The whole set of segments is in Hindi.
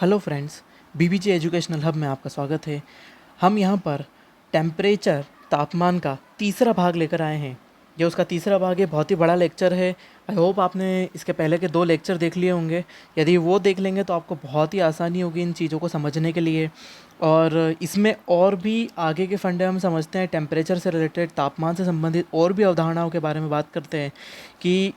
Hello friends, BBJ educational hub में आपका स्वागत है। हम यहाँ पर टेम्परेचर तापमान का तीसरा भाग लेकर आए हैं। ये उसका तीसरा भाग है, बहुत ही बड़ा लेक्चर है। आई होप आपने इसके पहले के 2 लेक्चर देख लिए होंगे। यदि वो देख लेंगे तो आपको बहुत ही आसानी होगी इन चीज़ों को समझने के लिए। और इसमें और भी आगे के फंडे हम समझते हैं, टेम्परेचर से रिलेटेड, तापमान से संबंधित और भी अवधारणाओं के बारे में बात करते हैं कि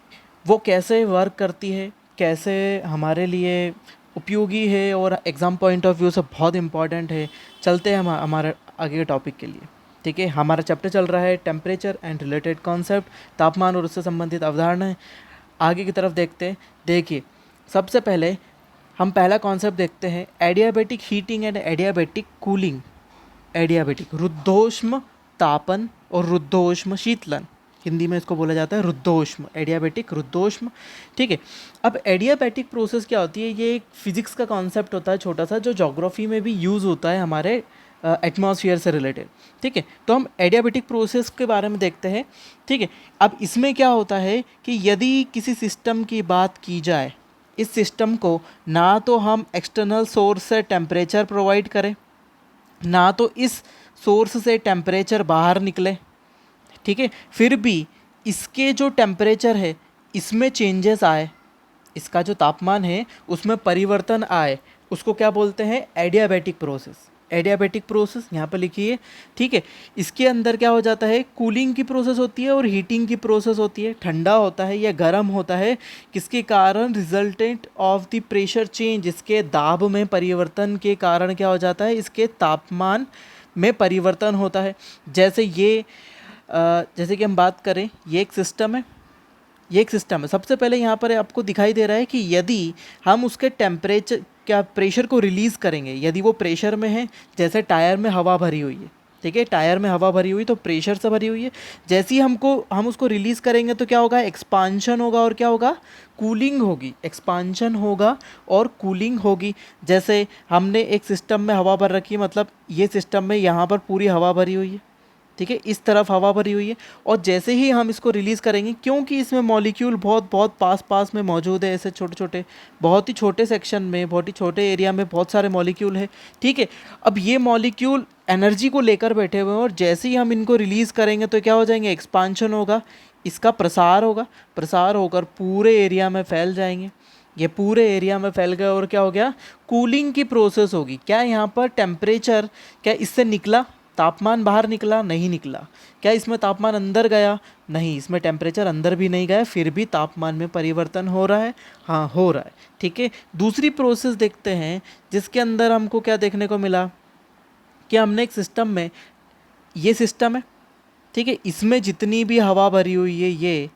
वो कैसे वर्क करती है, कैसे हमारे लिए उपयोगी है और एग्ज़ाम पॉइंट ऑफ व्यू से बहुत इम्पॉर्टेंट है। चलते हैं हम हमारे आगे के टॉपिक के लिए। ठीक है, हमारा चैप्टर चल रहा है टेम्परेचर एंड रिलेटेड कॉन्सेप्ट, तापमान और उससे संबंधित अवधारणाएं। आगे की तरफ देखते हैं। देखिए, सबसे पहले हम पहला कॉन्सेप्ट देखते हैं, adiabatic heating and adiabatic cooling. Adiabatic रुद्धोष्म तापन और रुद्धोष्म शीतलन, हिंदी में इसको बोला जाता है रुद्धोष्म, एडियाबेटिक रुद्धोष्म। ठीक है, अब एडियाबेटिक प्रोसेस क्या होती है? ये एक फिजिक्स का कॉन्सेप्ट होता है छोटा सा, जो ज्योग्राफी में भी यूज़ होता है हमारे एटमॉस्फेयर से रिलेटेड। ठीक है, तो हम एडियाबेटिक प्रोसेस के बारे में देखते हैं। ठीक है, अब इसमें क्या होता है कि यदि किसी सिस्टम की बात की जाए, इस सिस्टम को ना तो हम एक्सटर्नल सोर्स से टेम्परेचर प्रोवाइड करें, ना तो इस सोर्स से टेम्परेचर बाहर निकले। ठीक है, फिर भी इसके जो टेम्परेचर है इसमें चेंजेस आए, इसका जो तापमान है उसमें परिवर्तन आए, उसको क्या बोलते हैं? Adiabatic process. एडियाबेटिक प्रोसेस यहाँ पर लिखिए। ठीक है, इसके अंदर क्या हो जाता है? कूलिंग की प्रोसेस होती है और हीटिंग की प्रोसेस होती है। ठंडा होता है या गर्म होता है, किसके कारण? Resultant of the pressure change, इसके दाब में परिवर्तन के कारण क्या हो जाता है? इसके तापमान में परिवर्तन होता है। जैसे कि हम बात करें, ये एक सिस्टम है, ये एक सिस्टम है। सबसे पहले यहाँ पर आपको दिखाई दे रहा है कि यदि हम उसके टेम्परेचर क्या प्रेशर को रिलीज़ करेंगे, यदि वो प्रेशर में है, जैसे टायर में हवा भरी हुई है। ठीक है, टायर में हवा भरी हुई तो प्रेशर से भरी हुई है। जैसे ही हम उसको रिलीज़ करेंगे तो क्या होगा? एक्सपांशन होगा और क्या होगा? कूलिंग होगी। एक्सपांशन होगा और कूलिंग होगी। जैसे हमने एक सिस्टम में हवा भर रखी है, मतलब ये सिस्टम में यहाँ पर पूरी हवा भरी हुई है। ठीक है, इस तरफ हवा भरी हुई है, और जैसे ही हम इसको रिलीज़ करेंगे, क्योंकि इसमें मॉलिक्यूल बहुत बहुत पास पास में मौजूद है, ऐसे छोटे छोटे, बहुत ही छोटे सेक्शन में, बहुत ही छोटे एरिया में बहुत सारे मॉलिक्यूल है। ठीक है, अब ये मॉलिक्यूल एनर्जी को लेकर बैठे हुए हैं, और जैसे ही हम इनको रिलीज़ करेंगे तो क्या हो जाएंगे? एक्सपांशन होगा, इसका प्रसार होगा, प्रसार होकर पूरे एरिया में फैल जाएंगे। ये पूरे एरिया में फैल गए और क्या हो गया? कूलिंग की प्रोसेस होगी। क्या यहाँ पर टेम्परेचर, क्या इससे निकला? तापमान बाहर निकला? नहीं निकला। क्या इसमें तापमान अंदर गया? नहीं, इसमें टेम्परेचर अंदर भी नहीं गया, फिर भी तापमान में परिवर्तन हो रहा है। हाँ, हो रहा है। ठीक है, दूसरी प्रोसेस देखते हैं, जिसके अंदर हमको क्या देखने को मिला कि हमने एक सिस्टम में, ये सिस्टम है, ठीक है, इसमें जितनी भी हवा भरी हुई है, ये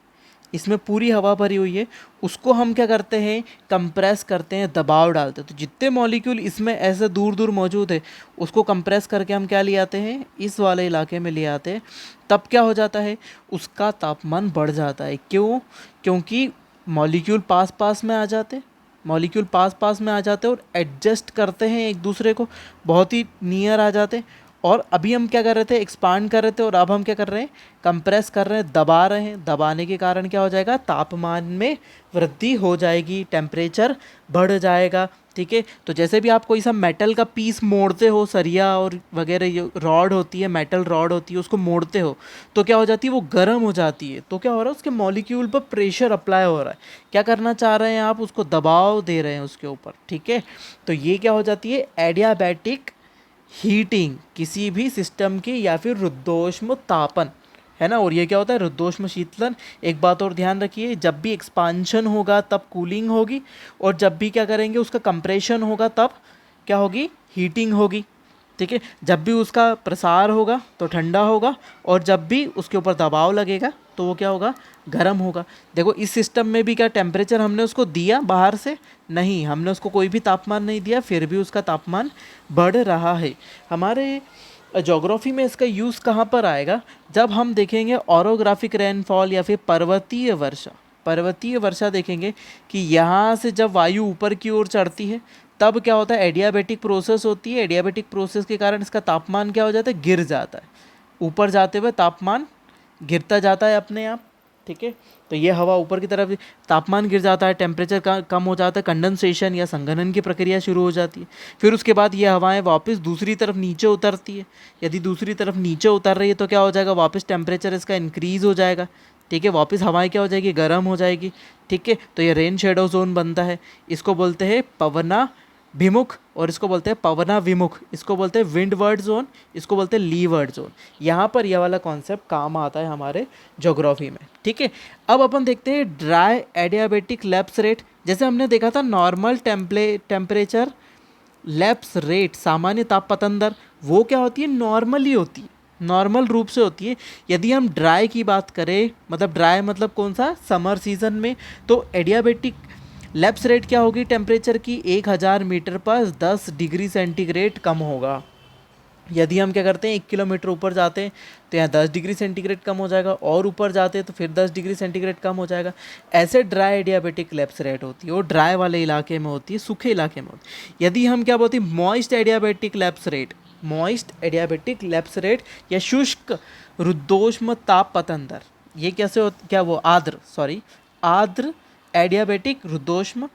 इसमें पूरी हवा भरी हुई है, उसको हम क्या करते हैं? कंप्रेस करते हैं, दबाव डालते हैं। तो जितने मॉलिक्यूल इसमें ऐसे दूर दूर मौजूद है, उसको कंप्रेस करके हम क्या ले आते हैं? इस वाले इलाके में ले आते हैं। तब क्या हो जाता है? उसका तापमान बढ़ जाता है। क्यों? क्योंकि मॉलिक्यूल पास पास में आ जाते, मॉलिक्यूल पास पास में आ जाते और एडजस्ट करते हैं एक दूसरे को, बहुत ही नियर आ जाते। और अभी हम क्या कर रहे थे? एक्सपांड कर रहे थे, और अब हम क्या कर रहे हैं? कंप्रेस कर रहे हैं, दबा रहे हैं। दबाने के कारण क्या हो जाएगा? तापमान में वृद्धि हो जाएगी, टेम्परेचर बढ़ जाएगा। ठीक है, तो जैसे भी आप कोई सा मेटल का पीस मोड़ते हो, सरिया और वगैरह जो रॉड होती है, मेटल रॉड होती है, उसको मोड़ते हो तो क्या हो जाती है? वो गर्म हो जाती है। तो क्या हो रहा है? उसके मॉलिक्यूल पर प्रेशर अप्लाई हो रहा है। क्या करना चाह रहे हैं आप? उसको दबाव दे रहे हैं उसके ऊपर। ठीक है, तो ये क्या हो जाती है? एडियाबैटिक हीटिंग, किसी भी सिस्टम की, या फिर रुद्धोष्म तापन, है ना। और ये क्या होता है? रुद्धोष्म शीतलन। एक बात और ध्यान रखिए, जब भी एक्सपांशन होगा तब कूलिंग होगी, और जब भी क्या करेंगे? उसका कंप्रेशन होगा तब क्या होगी? हीटिंग होगी। ठीक है, जब भी उसका प्रसार होगा तो ठंडा होगा, और जब भी उसके ऊपर दबाव लगेगा तो वो क्या होगा? गर्म होगा। देखो, इस सिस्टम में भी क्या टेम्परेचर हमने उसको दिया बाहर से? नहीं, हमने उसको कोई भी तापमान नहीं दिया, फिर भी उसका तापमान बढ़ रहा है। हमारे ज्योग्राफी में इसका यूज़ कहाँ पर आएगा? जब हम देखेंगे ऑरोग्राफिक रेनफॉल या फिर पर्वतीय वर्षा। पर्वतीय वर्षा देखेंगे कि यहाँ से जब वायु ऊपर की ओर चढ़ती है, तब क्या होता है? एडियाबेटिक प्रोसेस होती है। एडियाबेटिक प्रोसेस के कारण इसका तापमान क्या हो जाता है? गिर जाता है। ऊपर जाते हुए तापमान गिरता जाता है अपने आप। ठीक है। तो ये हवा ऊपर की तरफ, तापमान गिर जाता है, टेम्परेचर कम हो जाता है, कंडेंसेशन या संघनन की प्रक्रिया शुरू हो जाती है। फिर उसके बाद ये हवाएं वापस दूसरी तरफ नीचे उतरती है। यदि दूसरी तरफ नीचे उतर रही है तो क्या हो जाएगा, वापस टेम्परेचर इसका इंक्रीज़ हो जाएगा। ठीक है, वापस हवाएं क्या हो जाएगी, गर्म हो जाएगी। ठीक है, तो ये रेन शेडो जोन बनता है। इसको बोलते हैं पवना भिमुख और इसको बोलते हैं पवना विमुख। इसको बोलते हैं विंडवर्ड जोन, इसको बोलते हैं लीवर्ड जोन। यहाँ पर यह वाला कॉन्सेप्ट काम आता है हमारे ज्योग्राफी में। ठीक है, अब अपन देखते हैं ड्राई एडियाबेटिक लैप्स रेट। जैसे हमने देखा था नॉर्मल टेम्परेचर लैप्स रेट, सामान्य ताप पतन दर, वो क्या होती है, नॉर्मली होती है, नॉर्मल रूप से होती है। यदि हम ड्राई की बात करें, मतलब ड्राई मतलब कौन सा, समर सीजन में, तो एडियाबेटिक लैप्स रेट क्या होगी टेम्परेचर की, 1000 मीटर पर 10 डिग्री सेंटीग्रेड कम होगा। यदि हम क्या करते हैं 1 किलोमीटर ऊपर जाते हैं तो यहाँ 10 डिग्री सेंटीग्रेड कम हो जाएगा, और ऊपर जाते हैं तो फिर 10 डिग्री सेंटीग्रेड कम हो जाएगा। ऐसे ड्राई एडियाबेटिक लैप्स रेट होती है, वो ड्राई वाले इलाके में होती है, सूखे इलाके में होती है। यदि हम क्या बोलते हैं moist adiabatic lapse rate, moist adiabatic lapse rate या शुष्क रुद्धोष्म ताप पतन दर, ये कैसे हो, क्या वो आर्द्र एडियाबेटिक रुद्धोष्म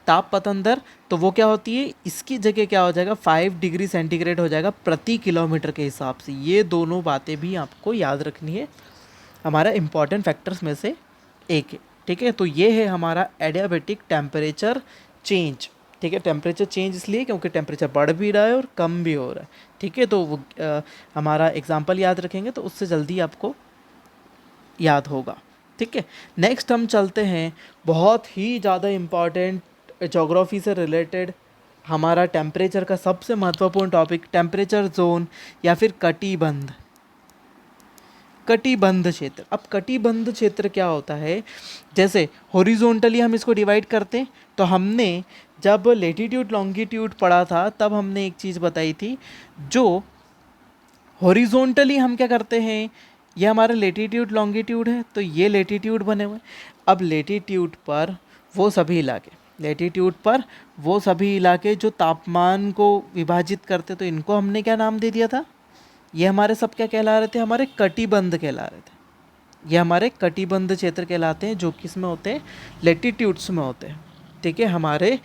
ताप पतन दर, तो वो क्या होती है, इसकी जगह क्या हो जाएगा 5 डिग्री सेंटीग्रेड हो जाएगा प्रति किलोमीटर के हिसाब से। ये दोनों बातें भी आपको याद रखनी है, हमारा इंपॉर्टेंट फैक्टर्स में से एक है। ठीक है, तो ये है हमारा एडियाबेटिक टेम्परेचर चेंज। ठीक है, टेम्परेचर चेंज इसलिए क्योंकि टेम्परेचर बढ़ भी रहा है और कम भी हो रहा है। ठीक है, तो वो हमारा एग्जाम्पल याद रखेंगे तो उससे जल्दी आपको याद होगा। ठीक है, नेक्स्ट हम चलते हैं बहुत ही ज़्यादा इम्पॉर्टेंट ज्योग्राफी से रिलेटेड हमारा टेम्परेचर का सबसे महत्वपूर्ण टॉपिक, टेम्परेचर जोन या फिर कटिबंध, कटिबंध क्षेत्र। अब कटिबंध क्षेत्र क्या होता है, जैसे हॉरिजॉन्टली हम इसको डिवाइड करते हैं, तो हमने जब लेटीट्यूड लॉन्गिट्यूड पढ़ा था तब हमने एक चीज़ बताई थी, जो हॉरिजॉन्टली हम क्या करते हैं, ये हमारा लेटीट्यूड लॉन्गिट्यूड है, तो ये लेटीट्यूड बने हुए। अब लेटीट्यूड पर वो सभी इलाके, लेटीट्यूड पर वो सभी इलाके जो तापमान को विभाजित करते, तो इनको हमने क्या नाम दे दिया था, ये हमारे सब क्या कहला रहे थे, हमारे कटिबंध कहला रहे थे। ये हमारे कटिबंध क्षेत्र कहलाते हैं, जो किस में होते हैं, लेटीट्यूड्स में होते हैं। ठीक है, हमारे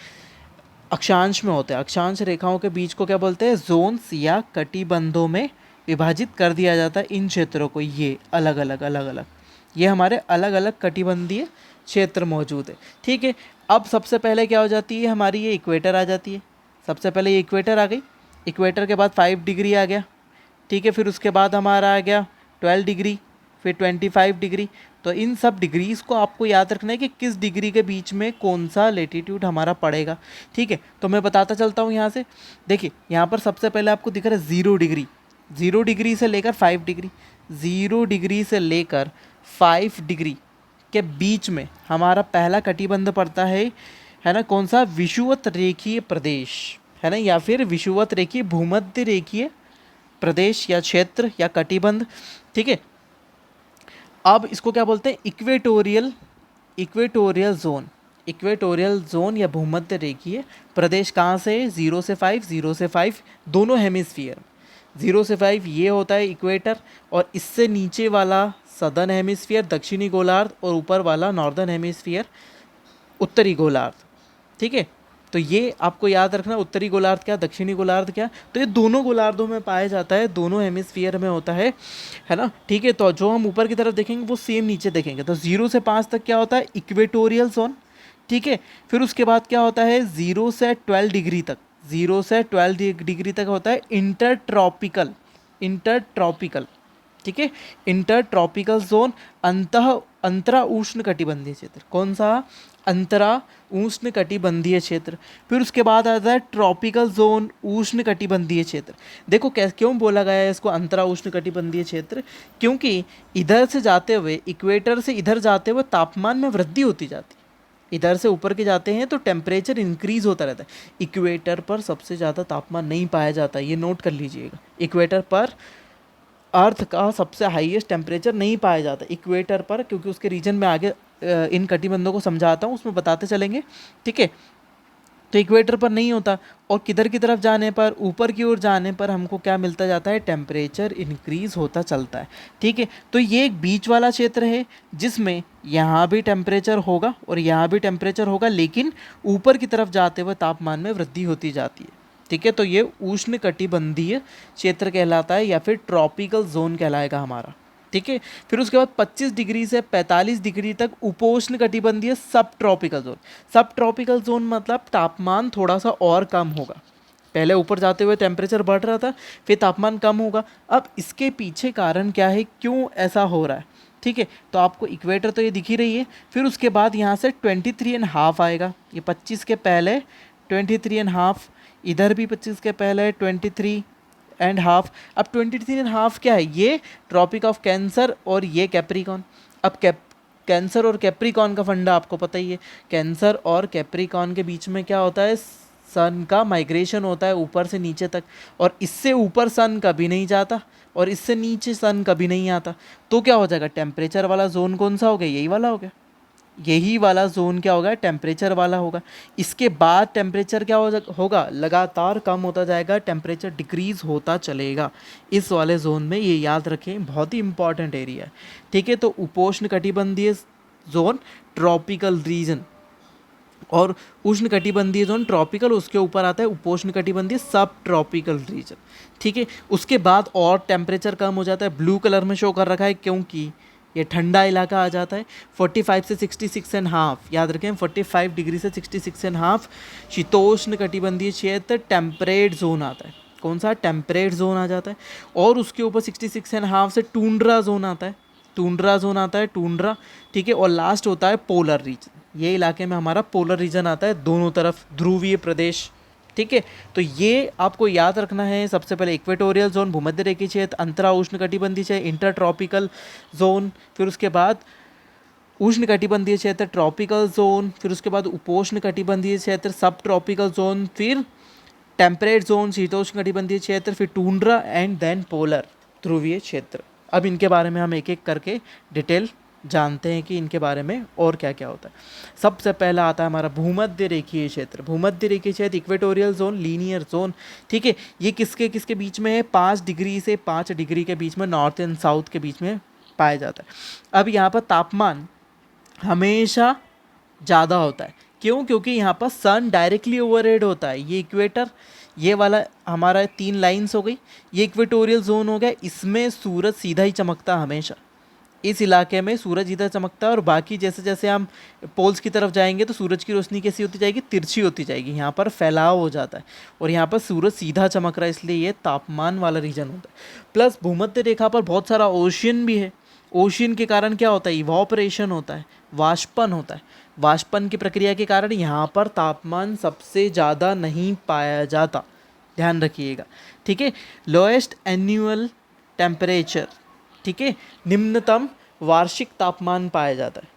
अक्षांश में होते हैं। अक्षांश रेखाओं के बीच को क्या बोलते हैं, जोन्स या कटिबंधों में विभाजित कर दिया जाता है इन क्षेत्रों को। ये अलग अलग ये हमारे अलग अलग कटिबंधीय क्षेत्र मौजूद है। ठीक है, अब सबसे पहले क्या हो जाती है, हमारी ये इक्वेटर आ जाती है। सबसे पहले ये इक्वेटर आ गई, इक्वेटर के बाद 5 डिग्री आ गया। ठीक है, फिर उसके बाद हमारा आ गया 12 डिग्री, फिर 25 डिग्री। तो इन सब डिग्रीज़ को आपको याद रखना है कि किस डिग्री के बीच में कौन सा लेटीट्यूड हमारा पड़ेगा। ठीक है, तो मैं बताता चलता हूँ यहाँ से। देखिए, यहाँ पर सबसे पहले आपको दिख रहा है 0 डिग्री, 0 डिग्री से लेकर 5 डिग्री, 0 डिग्री से लेकर 5 डिग्री के बीच में हमारा पहला कटिबंध पड़ता है ना, कौन सा, विषुवत रेखीय प्रदेश, है ना, या फिर विषुवत रेखीय भूमध्य रेखीय प्रदेश या क्षेत्र या कटिबंध। ठीक है, अब इसको क्या बोलते हैं, इक्वेटोरियल जोन, इक्वेटोरियल जोन या भूमध्य रेखीय प्रदेश। कहाँ से, 0 से 5, 0 से 5 दोनों हेमिस्फीयर, 0 से 5 ये होता है इक्वेटर, और इससे नीचे वाला सदर्न हेमिस्फीयर दक्षिणी गोलार्ध, और ऊपर वाला नॉर्दर्न हेमिस्फीयर उत्तरी गोलार्ध। ठीक है, तो ये आपको याद रखना, उत्तरी गोलार्ध क्या, दक्षिणी गोलार्ध क्या, तो ये दोनों गोलार्धों में पाया जाता है, दोनों हेमिस्फीयर में होता है ना। ठीक है, तो जो हम ऊपर की तरफ देखेंगे वो सेम नीचे देखेंगे। तो 0 से 5 तक क्या होता है, इक्वेटोरियल जोन। ठीक है, फिर उसके बाद क्या होता है 0 से 12 डिग्री तक, 0 से 12 डिग्री तक होता है इंटरट्रॉपिकल, ठीक है, इंटरट्रॉपिकल जोन, अंतरा उष्ण कटिबंधीय क्षेत्र। कौन सा, अंतरा उष्ण कटिबंधीय क्षेत्र। फिर उसके बाद आता है ट्रॉपिकल जोन, उष्ण कटिबंधीय क्षेत्र। देखो क्यों बोला गया है इसको अंतरा उष्ण कटिबंधीय क्षेत्र, क्योंकि इधर से जाते हुए, इक्वेटर से इधर जाते हुए तापमान में वृद्धि होती जाती है। इधर से ऊपर के जाते हैं तो टेम्परेचर इंक्रीज होता रहता है। इक्वेटर पर सबसे ज़्यादा तापमान नहीं पाया जाता, ये नोट कर लीजिएगा। इक्वेटर पर अर्थ का सबसे हाईएस्ट टेम्परेचर नहीं पाया जाता इक्वेटर पर, क्योंकि उसके रीजन में आगे इन कटिबंधों को समझाता हूँ, उसमें बताते चलेंगे। ठीक है, तो इक्वेटर पर नहीं होता, और किधर की तरफ जाने पर, ऊपर की ओर जाने पर हमको क्या मिलता जाता है, टेम्परेचर इंक्रीज होता चलता है। ठीक है, तो ये एक बीच वाला क्षेत्र है जिसमें यहाँ भी टेम्परेचर होगा और यहाँ भी टेम्परेचर होगा, लेकिन ऊपर की तरफ जाते हुए तापमान में वृद्धि होती जाती है। ठीक है, तो ये उष्ण कटिबंधीय क्षेत्र कहलाता है या फिर ट्रॉपिकल जोन कहलाएगा हमारा। ठीक है, फिर उसके बाद 25 डिग्री से 45 डिग्री तक उपोष्ण कटिबंधीय सब ट्रॉपिकल जोन। सब ट्रॉपिकल जोन मतलब तापमान थोड़ा सा और कम होगा, पहले ऊपर जाते हुए टेम्परेचर बढ़ रहा था, फिर तापमान कम होगा। अब इसके पीछे कारण क्या है, क्यों ऐसा हो रहा है? ठीक है, तो आपको इक्वेटर तो ये दिख ही रही है, फिर उसके बाद यहाँ से 23.5 आएगा, ये 25 के पहले 23.5, इधर भी 25 के पहले 23.5। अब 23.5 क्या है, ये ट्रॉपिक ऑफ कैंसर और ये कैप्रिकॉन। अब कैंसर और कैप्रिकॉन का फंडा आपको पता ही है, कैंसर और कैप्रिकॉन के बीच में क्या होता है, सन का माइग्रेशन होता है ऊपर से नीचे तक, और इससे ऊपर सन कभी नहीं जाता और इससे नीचे सन कभी नहीं आता। तो क्या हो जाएगा, टेम्परेचर वाला जोन कौन सा हो गया, यही वाला हो गया। यही वाला जोन क्या होगा, टेम्परेचर वाला होगा। इसके बाद टेम्परेचर क्या होगा, लगातार कम होता जाएगा, टेम्परेचर डिक्रीज होता चलेगा इस वाले जोन में, ये याद रखें, बहुत ही इंपॉर्टेंट एरिया है। ठीक है, तो उपोष्ण कटिबंधीय जोन ट्रॉपिकल रीजन, और उष्ण कटिबंधीय जोन ट्रॉपिकल, उसके ऊपर आता है उपोष्ण कटिबंधीय सब ट्रॉपिकल रीजन। ठीक है, उसके बाद और टेम्परेचर कम हो जाता है, ब्लू कलर में शो कर रखा है क्योंकि ये ठंडा इलाका आ जाता है। 45 से 66.5, याद रखें 45 डिग्री से 66.5 शीतोष्ण कटिबंधीय क्षेत्र टेम्परेट जोन आता है। कौन सा, टेम्परेट जोन आ जाता है। और उसके ऊपर 66.5 से टूंड्रा जोन आता है, टूंड्रा जोन आता है, टूंड्रा। ठीक है, और लास्ट होता है पोलर रीजन, ये इलाके में हमारा पोलर रीजन आता है, दोनों तरफ ध्रुवीय प्रदेश। ठीक है, तो ये आपको याद रखना है। सबसे पहले इक्वेटोरियल जोन, भूमध्य रेखीय क्षेत्र, अंतरा उष्ण कटिबंधीय क्षेत्र, इंटर ट्रॉपिकल जोन, फिर उसके बाद उष्ण कटिबंधीय क्षेत्र ट्रॉपिकल जोन, फिर उसके बाद उपोष्ण कटिबंधीय क्षेत्र सब ट्रॉपिकल जोन, फिर टेम्परेट जोन शीतोष्ण कटिबंधीय क्षेत्र, फिर टूंड्रा एंड देन पोलर ध्रुवीय क्षेत्र। अब इनके बारे में हम एक एक करके डिटेल जानते हैं कि इनके बारे में और क्या क्या होता है। सबसे पहला आता है हमारा भूमध्य रेखीय क्षेत्र। भूमध्य रेखीय क्षेत्र इक्वेटोरियल जोन, लीनियर जोन। ठीक है, ये किसके किसके बीच में है, 5 डिग्री से 5 डिग्री के बीच में, नॉर्थ एंड साउथ के बीच में पाया जाता है। अब यहाँ पर तापमान हमेशा ज़्यादा होता है, क्यों, क्योंकि यहाँ पर सन डायरेक्टली ओवरहेड होता है। ये इक्वेटर, ये वाला हमारा 3 लाइन्स हो गई, ये इक्वेटोरियल जोन हो गया, इसमें सूरज सीधा ही चमकता हमेशा, इस इलाके में सूरज इधर चमकता है। और बाकी जैसे जैसे हम पोल्स की तरफ जाएंगे तो सूरज की रोशनी कैसी होती जाएगी, तिरछी होती जाएगी, यहाँ पर फैलाव हो जाता है, और यहाँ पर सूरज सीधा चमक रहा है, इसलिए ये तापमान वाला रीजन होता है। प्लस भूमध्य रेखा पर बहुत सारा ओशियन भी है, ओशियन के कारण क्या होता है, इवॉपरेशन होता है, वाष्पन होता है। वाष्पन की प्रक्रिया के कारण यहाँ पर तापमान सबसे ज़्यादा नहीं पाया जाता, ध्यान रखिएगा। ठीक है, लोएस्ट एन्यूअल टेम्परेचर, ठीक है, निम्नतम वार्षिक तापमान पाया जाता है।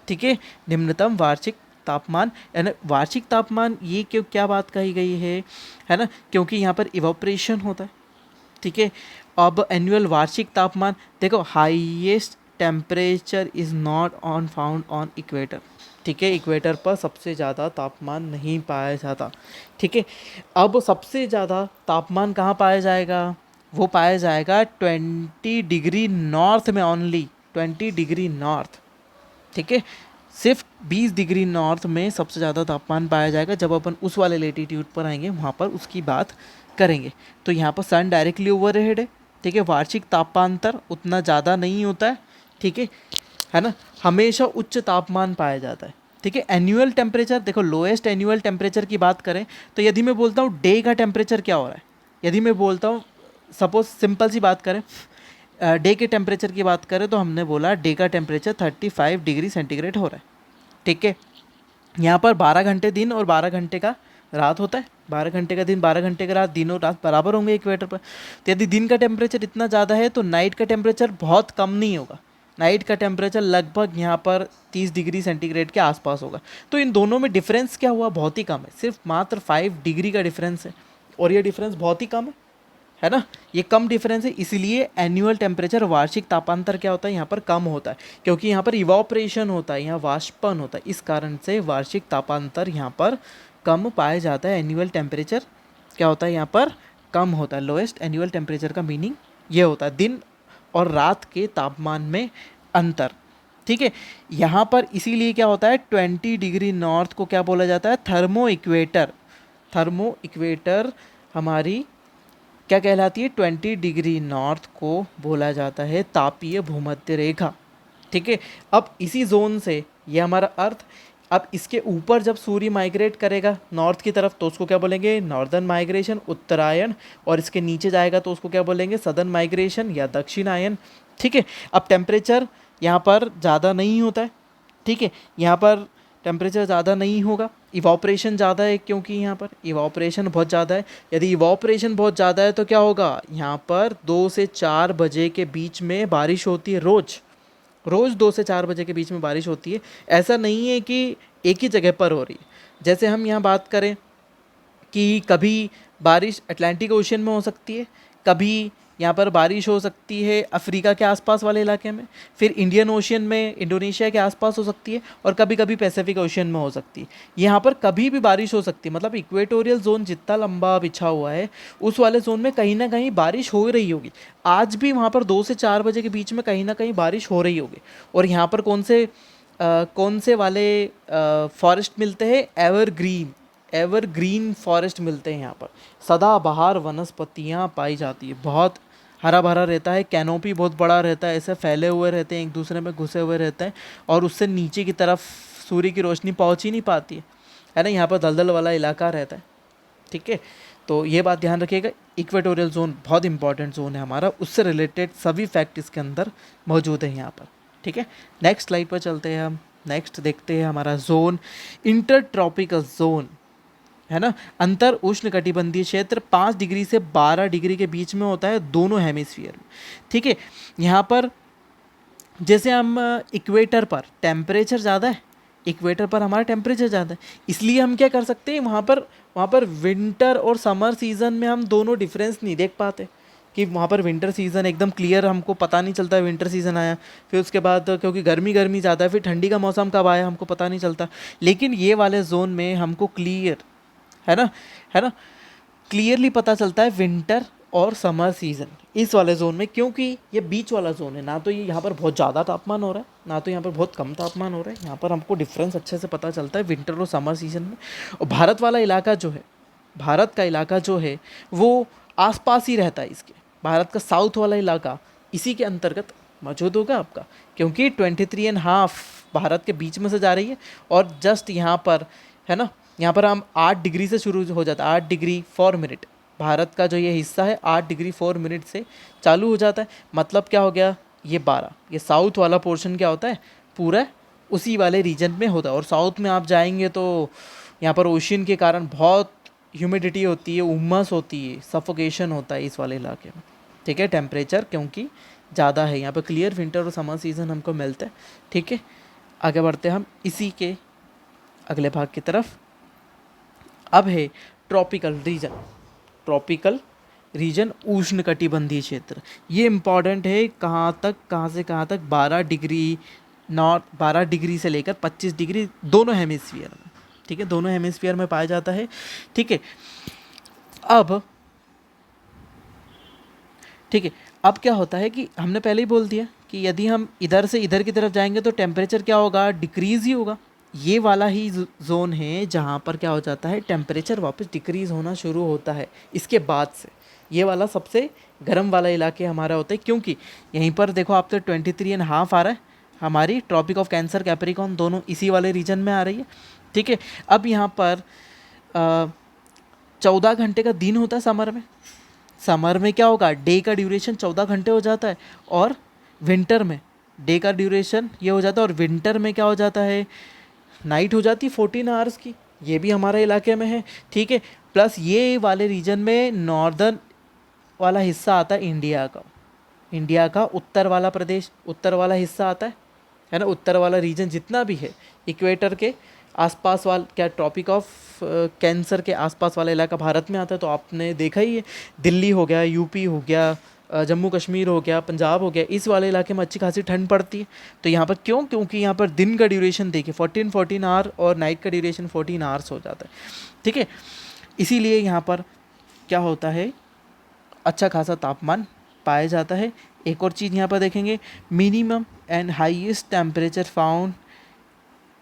ठीक है, निम्नतम वार्षिक तापमान, यानी वार्षिक तापमान, ये क्यों क्या बात कही गई है ना, क्योंकि यहाँ पर इवोपरेशन होता है। ठीक है, अब एनुअल वार्षिक तापमान देखो, highest temperature is not on found on equator. ठीक है, इक्वेटर पर सबसे ज़्यादा तापमान नहीं पाया जाता। ठीक है, अब सबसे ज़्यादा तापमान कहाँ पाया जाएगा, वो पाया जाएगा 20 डिग्री नॉर्थ में ओनली, 20 डिग्री नॉर्थ। ठीक है, सिर्फ 20 डिग्री नॉर्थ में सबसे ज़्यादा तापमान पाया जाएगा। जब अपन उस वाले लेटीट्यूड पर आएंगे वहाँ पर उसकी बात करेंगे। तो यहाँ पर सन डायरेक्टली ओवरहेड है। ठीक है, वार्षिक तापांतर उतना ज़्यादा नहीं होता है। ठीक है ना, हमेशा उच्च तापमान पाया जाता है। ठीक है, एनुअल टेम्परेचर देखो, लोएस्ट एनुअल टेम्परेचर की बात करें तो यदि मैं बोलता हूँ डे का टेम्परेचर क्या हो रहा है, यदि मैं बोलता हूँ सपोज सिंपल सी बात करें, डे के टेम्परेचर की बात करें तो हमने बोला डे का टेम्परेचर 35 डिग्री सेंटीग्रेड हो रहा है। ठीक है, यहाँ पर 12 घंटे दिन और 12 घंटे का रात होता है, 12 घंटे का दिन 12 घंटे का रात, दिन और रात बराबर होंगे इक्वेटर पर। तो यदि दिन का टेम्परेचर इतना ज़्यादा है तो नाइट का टेम्परेचर बहुत कम नहीं होगा, नाइट का टेम्परेचर लगभग यहाँ पर 30 डिग्री सेंटीग्रेड के आसपास होगा। तो इन दोनों में डिफरेंस क्या हुआ, बहुत ही कम है, सिर्फ मात्र 5 डिग्री का डिफरेंस है, और ये डिफरेंस बहुत ही कम है ना, ये कम डिफरेंस है। इसलिए एनुअल टेम्परेचर, वार्षिक तापांतर क्या होता है, यहाँ पर कम होता है, क्योंकि यहाँ पर इवॉपरेशन होता है, यहाँ वाष्पन होता है, इस कारण से वार्षिक तापांतर यहाँ पर कम पाया जाता है, एनुअल टेम्परेचर क्या होता है यहाँ पर कम होता है। लोएस्ट एनुअल टेम्परेचर का मीनिंग ये होता है दिन और रात के तापमान में अंतर, ठीक है। यहाँ पर इसीलिए क्या होता है 20 डिग्री नॉर्थ को क्या बोला जाता है थर्मो इक्वेटर। थर्मो इक्वेटर हमारी क्या कहलाती है 20 डिग्री नॉर्थ को बोला जाता है तापीय भूमध्य रेखा, ठीक है। अब इसी जोन से ये हमारा अर्थ, अब इसके ऊपर जब सूर्य माइग्रेट करेगा नॉर्थ की तरफ तो उसको क्या बोलेंगे नॉर्दर्न माइग्रेशन, उत्तरायण, और इसके नीचे जाएगा तो उसको क्या बोलेंगे सदर्न माइग्रेशन या दक्षिणायन, ठीक है। अब टेम्परेचर यहाँ पर ज़्यादा नहीं होता है, ठीक है, यहाँ पर टेम्परेचर ज़्यादा नहीं होगा, इवॉपरेशन ज़्यादा है क्योंकि यहाँ पर इवॉपरेशन बहुत ज़्यादा है। यदि इवॉपरेशन बहुत ज़्यादा है तो क्या होगा यहाँ पर 2 से 4 बजे के बीच में बारिश होती है, रोज़ 2 से 4 बजे के बीच में बारिश होती है। ऐसा नहीं है कि एक ही जगह पर हो रही है। जैसे हम यहाँ बात करें कि कभी बारिश अटलांटिक ओशन में हो सकती है, कभी यहाँ पर बारिश हो सकती है अफ्रीका के आसपास वाले इलाके में, फिर इंडियन ओशन में इंडोनेशिया के आसपास हो सकती है, और कभी कभी पैसिफिक ओशन में हो सकती है। यहाँ पर कभी भी बारिश हो सकती है, मतलब इक्वेटोरियल जोन जितना लंबा बिछा हुआ है उस वाले जोन में कहीं ना कहीं बारिश हो रही होगी। आज भी वहाँ पर 2 से 4 बजे के बीच में कहीं ना कहीं बारिश हो रही होगी। और यहाँ पर कौन से वाले फॉरेस्ट मिलते हैं एवरग्रीन फॉरेस्ट मिलते हैं। यहाँ पर सदाबहार वनस्पतियाँ पाई जाती है, बहुत हरा भरा रहता है, कैनोपी बहुत बड़ा रहता है, ऐसे फैले हुए रहते हैं, एक दूसरे में घुसे हुए रहते हैं, और उससे नीचे की तरफ सूर्य की रोशनी पहुंच ही नहीं पाती है ना। यहाँ पर दलदल वाला इलाका रहता है, ठीक है। तो ये बात ध्यान रखिएगा, इक्वेटोरियल जोन बहुत इंपॉर्टेंट जोन है हमारा, उससे रिलेटेड सभी फैक्ट इसके अंदर मौजूद है यहाँ पर, ठीक है। नेक्स्ट स्लाइड पर चलते हैं हम। नेक्स्ट देखते हैं हमारा जोन इंटर ट्रॉपिकल जोन है ना। अंतर उष्ण कटिबंधीय क्षेत्र 5 डिग्री से 12 डिग्री के बीच में होता है दोनों हेमिस्फीयर में, ठीक है। यहाँ पर जैसे हम इक्वेटर पर टेम्परेचर ज़्यादा है, इक्वेटर पर हमारा टेम्परेचर ज़्यादा है, इसलिए हम क्या कर सकते हैं वहाँ पर विंटर और समर सीज़न में हम दोनों डिफरेंस नहीं देख पाते कि वहाँ पर विंटर सीज़न एकदम क्लियर हमको पता नहीं चलता विंटर सीज़न आया, फिर उसके बाद क्योंकि गर्मी ज़्यादा है फिर ठंडी का मौसम कब आया हमको पता नहीं चलता। लेकिन ये वाले जोन में हमको क्लियर है ना क्लियरली पता चलता है विंटर और समर सीज़न इस वाले जोन में, क्योंकि ये बीच वाला जोन है। ना तो ये यहाँ पर बहुत ज़्यादा तापमान हो रहा है, ना तो यहाँ पर बहुत कम तापमान हो रहा है। यहाँ पर हमको डिफरेंस अच्छे से पता चलता है विंटर और समर सीज़न में। और भारत वाला इलाका जो है, भारत का इलाका जो है वो आसपास ही रहता है इसके, भारत का साउथ वाला इलाका इसी के अंतर्गत मौजूद होगा आपका, क्योंकि 23.5 भारत के बीच में से जा रही है। और जस्ट यहाँ पर है ना, यहाँ पर हम 8 डिग्री से शुरू हो जाता है, 8 डिग्री 4 मिनट भारत का जो ये हिस्सा है 8 डिग्री 4 मिनट से चालू हो जाता है। मतलब क्या हो गया ये 12, ये साउथ वाला पोर्शन क्या होता है पूरा उसी वाले रीजन में होता है। और साउथ में आप जाएंगे तो यहाँ पर ओशियन के कारण बहुत ह्यूमिडिटी होती है, उमस होती है, सफोकेशन होता है इस वाले इलाके में, ठीक है। टेम्परेचर क्योंकि ज़्यादा है यहाँ पर, क्लियर विंटर और समर सीज़न हमको मिलता है, ठीक है। आगे बढ़ते हैं हम इसी के अगले भाग की तरफ। अब है ट्रॉपिकल रीजन उष्ण कटिबंधीय क्षेत्र। ये इम्पॉर्टेंट है, कहाँ से कहाँ तक 12 डिग्री नॉर्थ, 12 डिग्री से लेकर 25 डिग्री दोनों हेमिस्फीयर में, ठीक है, दोनों हेमिस्फीयर में पाया जाता है, ठीक है। अब क्या होता है कि हमने पहले ही बोल दिया कि यदि हम इधर से इधर की तरफ जाएंगे तो टेम्परेचर क्या होगा डिक्रीज़ ही होगा। ये वाला ही जोन है जहाँ पर क्या हो जाता है टेम्परेचर वापस डिक्रीज़ होना शुरू होता है इसके बाद से। ये वाला सबसे गर्म वाला इलाके हमारा होता है, क्योंकि यहीं पर देखो आप तो 23.5 आ रहा है, हमारी ट्रॉपिक ऑफ कैंसर कैप्रिकॉर्न दोनों इसी वाले रीजन में आ रही है, ठीक है। अब यहाँ पर 14 घंटे का दिन होता है समर में क्या होगा डे का ड्यूरेशन 14 घंटे हो जाता है, और विंटर में डे का ड्यूरेशन ये हो जाता है, और विंटर में क्या हो जाता है नाइट हो जाती है 14 आवर्स की। ये भी हमारे इलाके में है, ठीक है। प्लस ये वाले रीजन में नॉर्दर्न वाला हिस्सा आता है इंडिया का उत्तर वाला प्रदेश, उत्तर वाला हिस्सा आता है ना। उत्तर वाला रीजन जितना भी है इक्वेटर के आसपास वाला, क्या ट्रॉपिक ऑफ कैंसर के आसपास वाला इलाका भारत में आता है। तो आपने देखा ही है दिल्ली हो गया, यूपी हो गया, जम्मू कश्मीर हो गया, पंजाब हो गया, इस वाले इलाके में अच्छी खासी ठंड पड़ती है। तो यहाँ पर क्यों? क्योंकि यहाँ पर दिन का ड्यूरेशन देखिए 14 आवर और नाइट का ड्यूरेशन 14 आवर्स हो जाता है, ठीक है। इसीलिए यहाँ पर क्या होता है, अच्छा खासा तापमान पाया जाता है। एक और चीज़ यहाँ पर देखेंगे, minimum and highest temperature found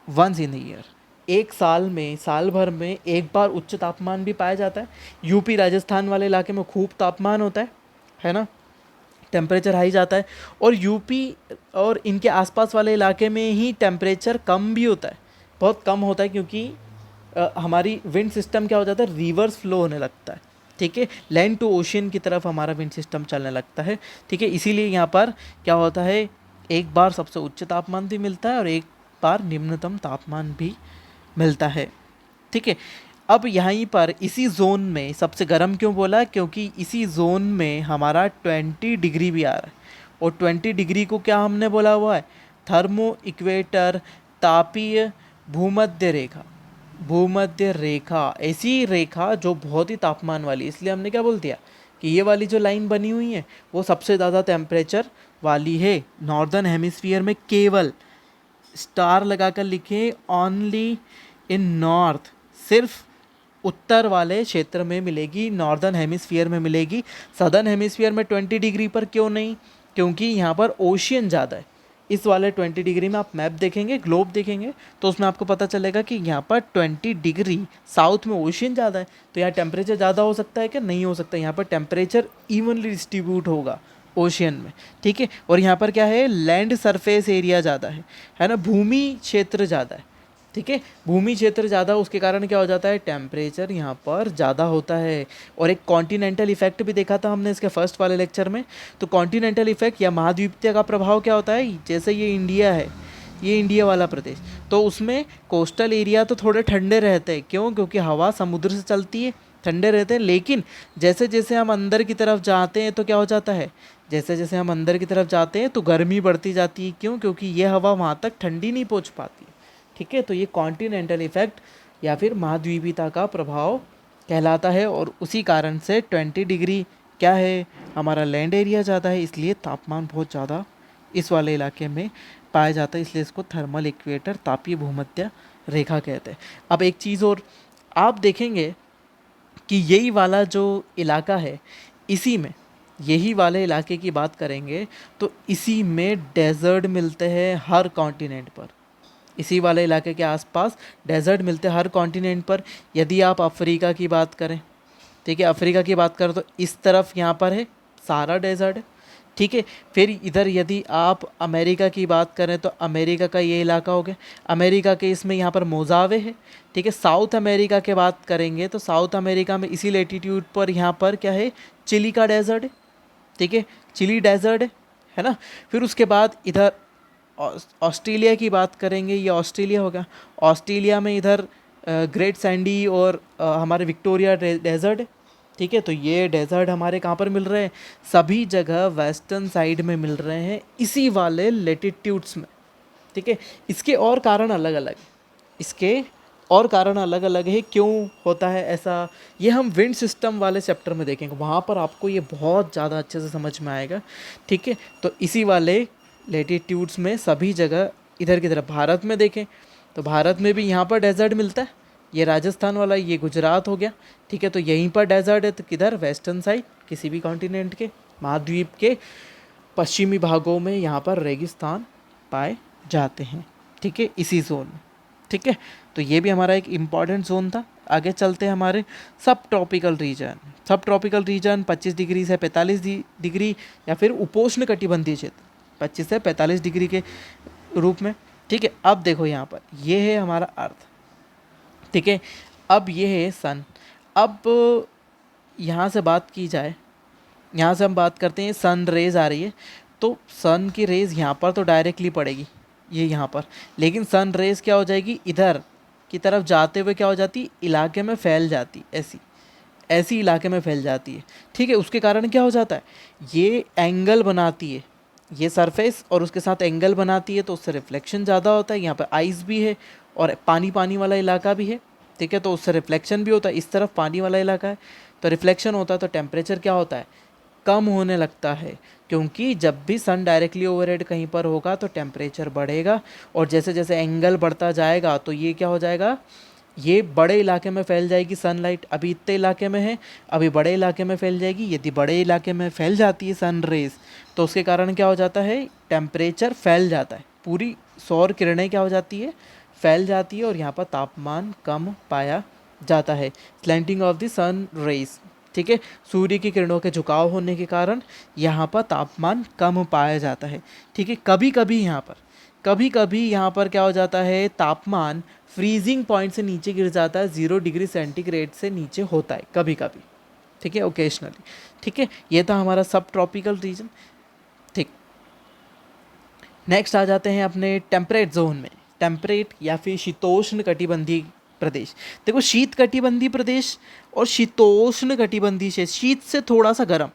once in year. एक साल में, साल भर में एक बार उच्च तापमान भी पाया जाता है। यूपी राजस्थान वाले इलाके में खूब तापमान होता है ना, टेम्परेचर हाई जाता है। और यूपी और इनके आसपास वाले इलाके में ही टेम्परेचर कम भी होता है, बहुत कम होता है, क्योंकि हमारी विंड सिस्टम क्या हो जाता है, रिवर्स फ्लो होने लगता है, ठीक है। लैंड टू ओशियन की तरफ हमारा विंड सिस्टम चलने लगता है, ठीक है। इसीलिए यहाँ पर क्या होता है, एक बार सबसे उच्च तापमान भी मिलता है और एक बार निम्नतम तापमान भी मिलता है, ठीक है। अब यहीं पर इसी जोन में सबसे गर्म क्यों बोला, क्योंकि इसी जोन में हमारा 20 डिग्री भी आ रहा है। और 20 डिग्री को क्या हमने बोला हुआ है, थर्मो इक्वेटर, तापीय भूमध्य रेखा। भूमध्य रेखा ऐसी रेखा जो बहुत ही तापमान वाली, इसलिए हमने क्या बोल दिया कि ये वाली जो लाइन बनी हुई है वो सबसे ज़्यादा टेम्परेचर वाली है नॉर्दर्न हेमिस्फीयर में। केवल स्टार लगाकर लिखे, ओनली इन नॉर्थ, सिर्फ उत्तर वाले क्षेत्र में मिलेगी, नॉर्दर्न हेमिस्फीयर में मिलेगी। सदर्न हेमिस्फीयर में 20 डिग्री पर क्यों नहीं, क्योंकि यहाँ पर ओशियन ज़्यादा है। इस वाले 20 डिग्री में आप मैप देखेंगे, ग्लोब देखेंगे, तो उसमें आपको पता चलेगा कि यहाँ पर 20 डिग्री साउथ में ओशियन ज़्यादा है, तो यहाँ टेम्परेचर ज़्यादा हो सकता है क्या, नहीं हो सकता। यहाँ पर टेम्परेचर इवनली डिस्ट्रीब्यूट होगा ओशियन में, ठीक है। और यहाँ पर क्या है, लैंड सरफेस एरिया ज़्यादा है ना, भूमि क्षेत्र ज़्यादा है, ठीक है। भूमि क्षेत्र ज़्यादा, उसके कारण क्या हो जाता है, टेम्परेचर यहाँ पर ज़्यादा होता है। और एक कॉन्टिनेंटल इफेक्ट भी देखा था हमने इसके फर्स्ट वाले लेक्चर में। तो कॉन्टिनेंटल इफेक्ट या महाद्वीपीय का प्रभाव क्या होता है, जैसे ये इंडिया है, ये इंडिया वाला प्रदेश, तो उसमें कोस्टल एरिया तो थोड़े ठंडे रहते हैं, क्यों, क्योंकि हवा समुद्र से चलती है, ठंडे रहते हैं। लेकिन जैसे जैसे हम अंदर की तरफ जाते हैं तो क्या हो जाता है, जैसे जैसे हम अंदर की तरफ जाते हैं तो गर्मी बढ़ती जाती है, क्यों, क्योंकि ये हवा वहाँ तक ठंडी नहीं पहुँच पाती, ठीक है। तो ये कॉन्टिनेंटल इफेक्ट या फिर महाद्वीपीयता का प्रभाव कहलाता है। और उसी कारण से 20 डिग्री क्या है, हमारा लैंड एरिया ज़्यादा है, इसलिए तापमान बहुत ज़्यादा इस वाले इलाके में पाया जाता है, इसलिए इसको थर्मल इक्वेटर, तापीय भूमध्य रेखा कहते हैं। अब एक चीज़ और आप देखेंगे कि यही वाला जो इलाका है, इसी में यही वाले इलाके की बात करेंगे तो इसी में डेजर्ट मिलते हैं हर कॉन्टिनेंट पर। इसी वाले इलाके के आसपास डेजर्ट मिलते हैं हर कॉन्टिनेंट पर। यदि आप अफ्रीका की बात करें, ठीक है, अफ्रीका की बात करें तो इस तरफ यहाँ पर है सारा डेजर्ट है, ठीक है। फिर इधर यदि आप अमेरिका की बात करें तो अमेरिका का ये इलाका हो गया, अमेरिका के इसमें यहाँ पर मोजावे है, ठीक है। साउथ अमेरिका के बात करेंगे तो साउथ अमेरिका में इसी लेटीट्यूड पर यहाँ पर क्या है, चिली का डेजर्ट है, ठीक है, चिली डेजर्ट है ना। फिर उसके बाद इधर ऑस्ट्रेलिया की बात करेंगे, ये ऑस्ट्रेलिया होगा, ऑस्ट्रेलिया में इधर ग्रेट सैंडी और हमारे विक्टोरिया डेजर्ट है, ठीक है। तो ये डेजर्ट हमारे कहाँ पर मिल रहे हैं, सभी जगह वेस्टर्न साइड में मिल रहे हैं, इसी वाले लेटिट्यूड्स में, ठीक है। इसके और कारण अलग अलग, इसके और कारण अलग अलग है, क्यों होता है ऐसा, ये हम विंड सिस्टम वाले चैप्टर में देखेंगे, वहाँ पर आपको ये बहुत ज़्यादा अच्छे से समझ में आएगा, ठीक है। तो इसी वाले लेटीट्यूड्स में सभी जगह, इधर की तरफ भारत में देखें तो भारत में भी यहाँ पर डेजर्ट मिलता है, ये राजस्थान वाला, ये गुजरात हो गया, ठीक है। तो यहीं पर डेजर्ट है, तो किधर, वेस्टर्न साइड, किसी भी कॉन्टिनेंट के महाद्वीप के पश्चिमी भागों में यहाँ पर रेगिस्तान पाए जाते हैं, ठीक है, इसी जोन में, ठीक है। तो ये भी हमारा एक इम्पॉर्टेंट जोन था। आगे चलते हैं हमारे सब ट्रॉपिकल रीजन। सब ट्रॉपिकल रीजन 25 डिग्री से 45 डिग्री या फिर उपोष्ण कटिबंधीय क्षेत्र 25 से 45 डिग्री के रूप में, ठीक है। अब देखो यहाँ पर ये है हमारा अर्थ, ठीक है। अब ये है सन। अब यहाँ से बात की जाए, यहाँ से हम बात करते हैं, सन रेज आ रही है तो सन की रेज यहाँ पर तो डायरेक्टली पड़ेगी, ये यहाँ पर, लेकिन सन रेज क्या हो जाएगी, इधर की तरफ जाते हुए क्या हो जाती, इलाके में फैल जाती, ऐसी ऐसी इलाके में फैल जाती है, ठीक है। उसके कारण क्या हो जाता है, ये एंगल बनाती है, ये सरफेस और उसके साथ एंगल बनाती है, तो उससे रिफ्लेक्शन ज़्यादा होता है। यहाँ पर आइस भी है और पानी पानी वाला इलाका भी है, ठीक है, तो उससे रिफ्लेक्शन भी होता है। इस तरफ पानी वाला इलाका है तो रिफ्लेक्शन होता है, तो टेम्परेचर क्या होता है, कम होने लगता है, क्योंकि जब भी सन डायरेक्टली ओवरहेड कहीं पर होगा तो टेम्परेचर बढ़ेगा, और जैसे जैसे एंगल बढ़ता जाएगा तो ये क्या हो जाएगा, ये बड़े इलाके में फैल जाएगी सनलाइट। अभी इतने इलाके में है, अभी बड़े इलाके में फैल जाएगी। यदि बड़े इलाके में फैल जाती है सन रेज, तो उसके कारण क्या हो जाता है, टेम्परेचर फैल जाता है, पूरी सौर किरणें क्या हो जाती है, फैल जाती है, और यहाँ पर तापमान कम पाया जाता है। Slanting of the sun rays, ठीक है, सूर्य की किरणों के झुकाव होने के कारण यहाँ पर तापमान कम पाया जाता है। ठीक है, कभी कभी यहाँ पर क्या हो जाता है, तापमान फ्रीजिंग पॉइंट से नीचे गिर जाता है, 0 डिग्री सेंटीग्रेड से नीचे होता है कभी कभी। ठीक है, ओकेजनली। ठीक है, ये था हमारा सब ट्रॉपिकल रीजन। ठीक, नेक्स्ट आ जाते हैं अपने टेम्परेट जोन में। टेम्परेट या फिर शीतोष्ण कटिबंधीय प्रदेश। देखो, शीत कटिबंधीय प्रदेश और शीतोष्ण कटिबंधीय क्षेत्र, शीत से थोड़ा सा गर्म,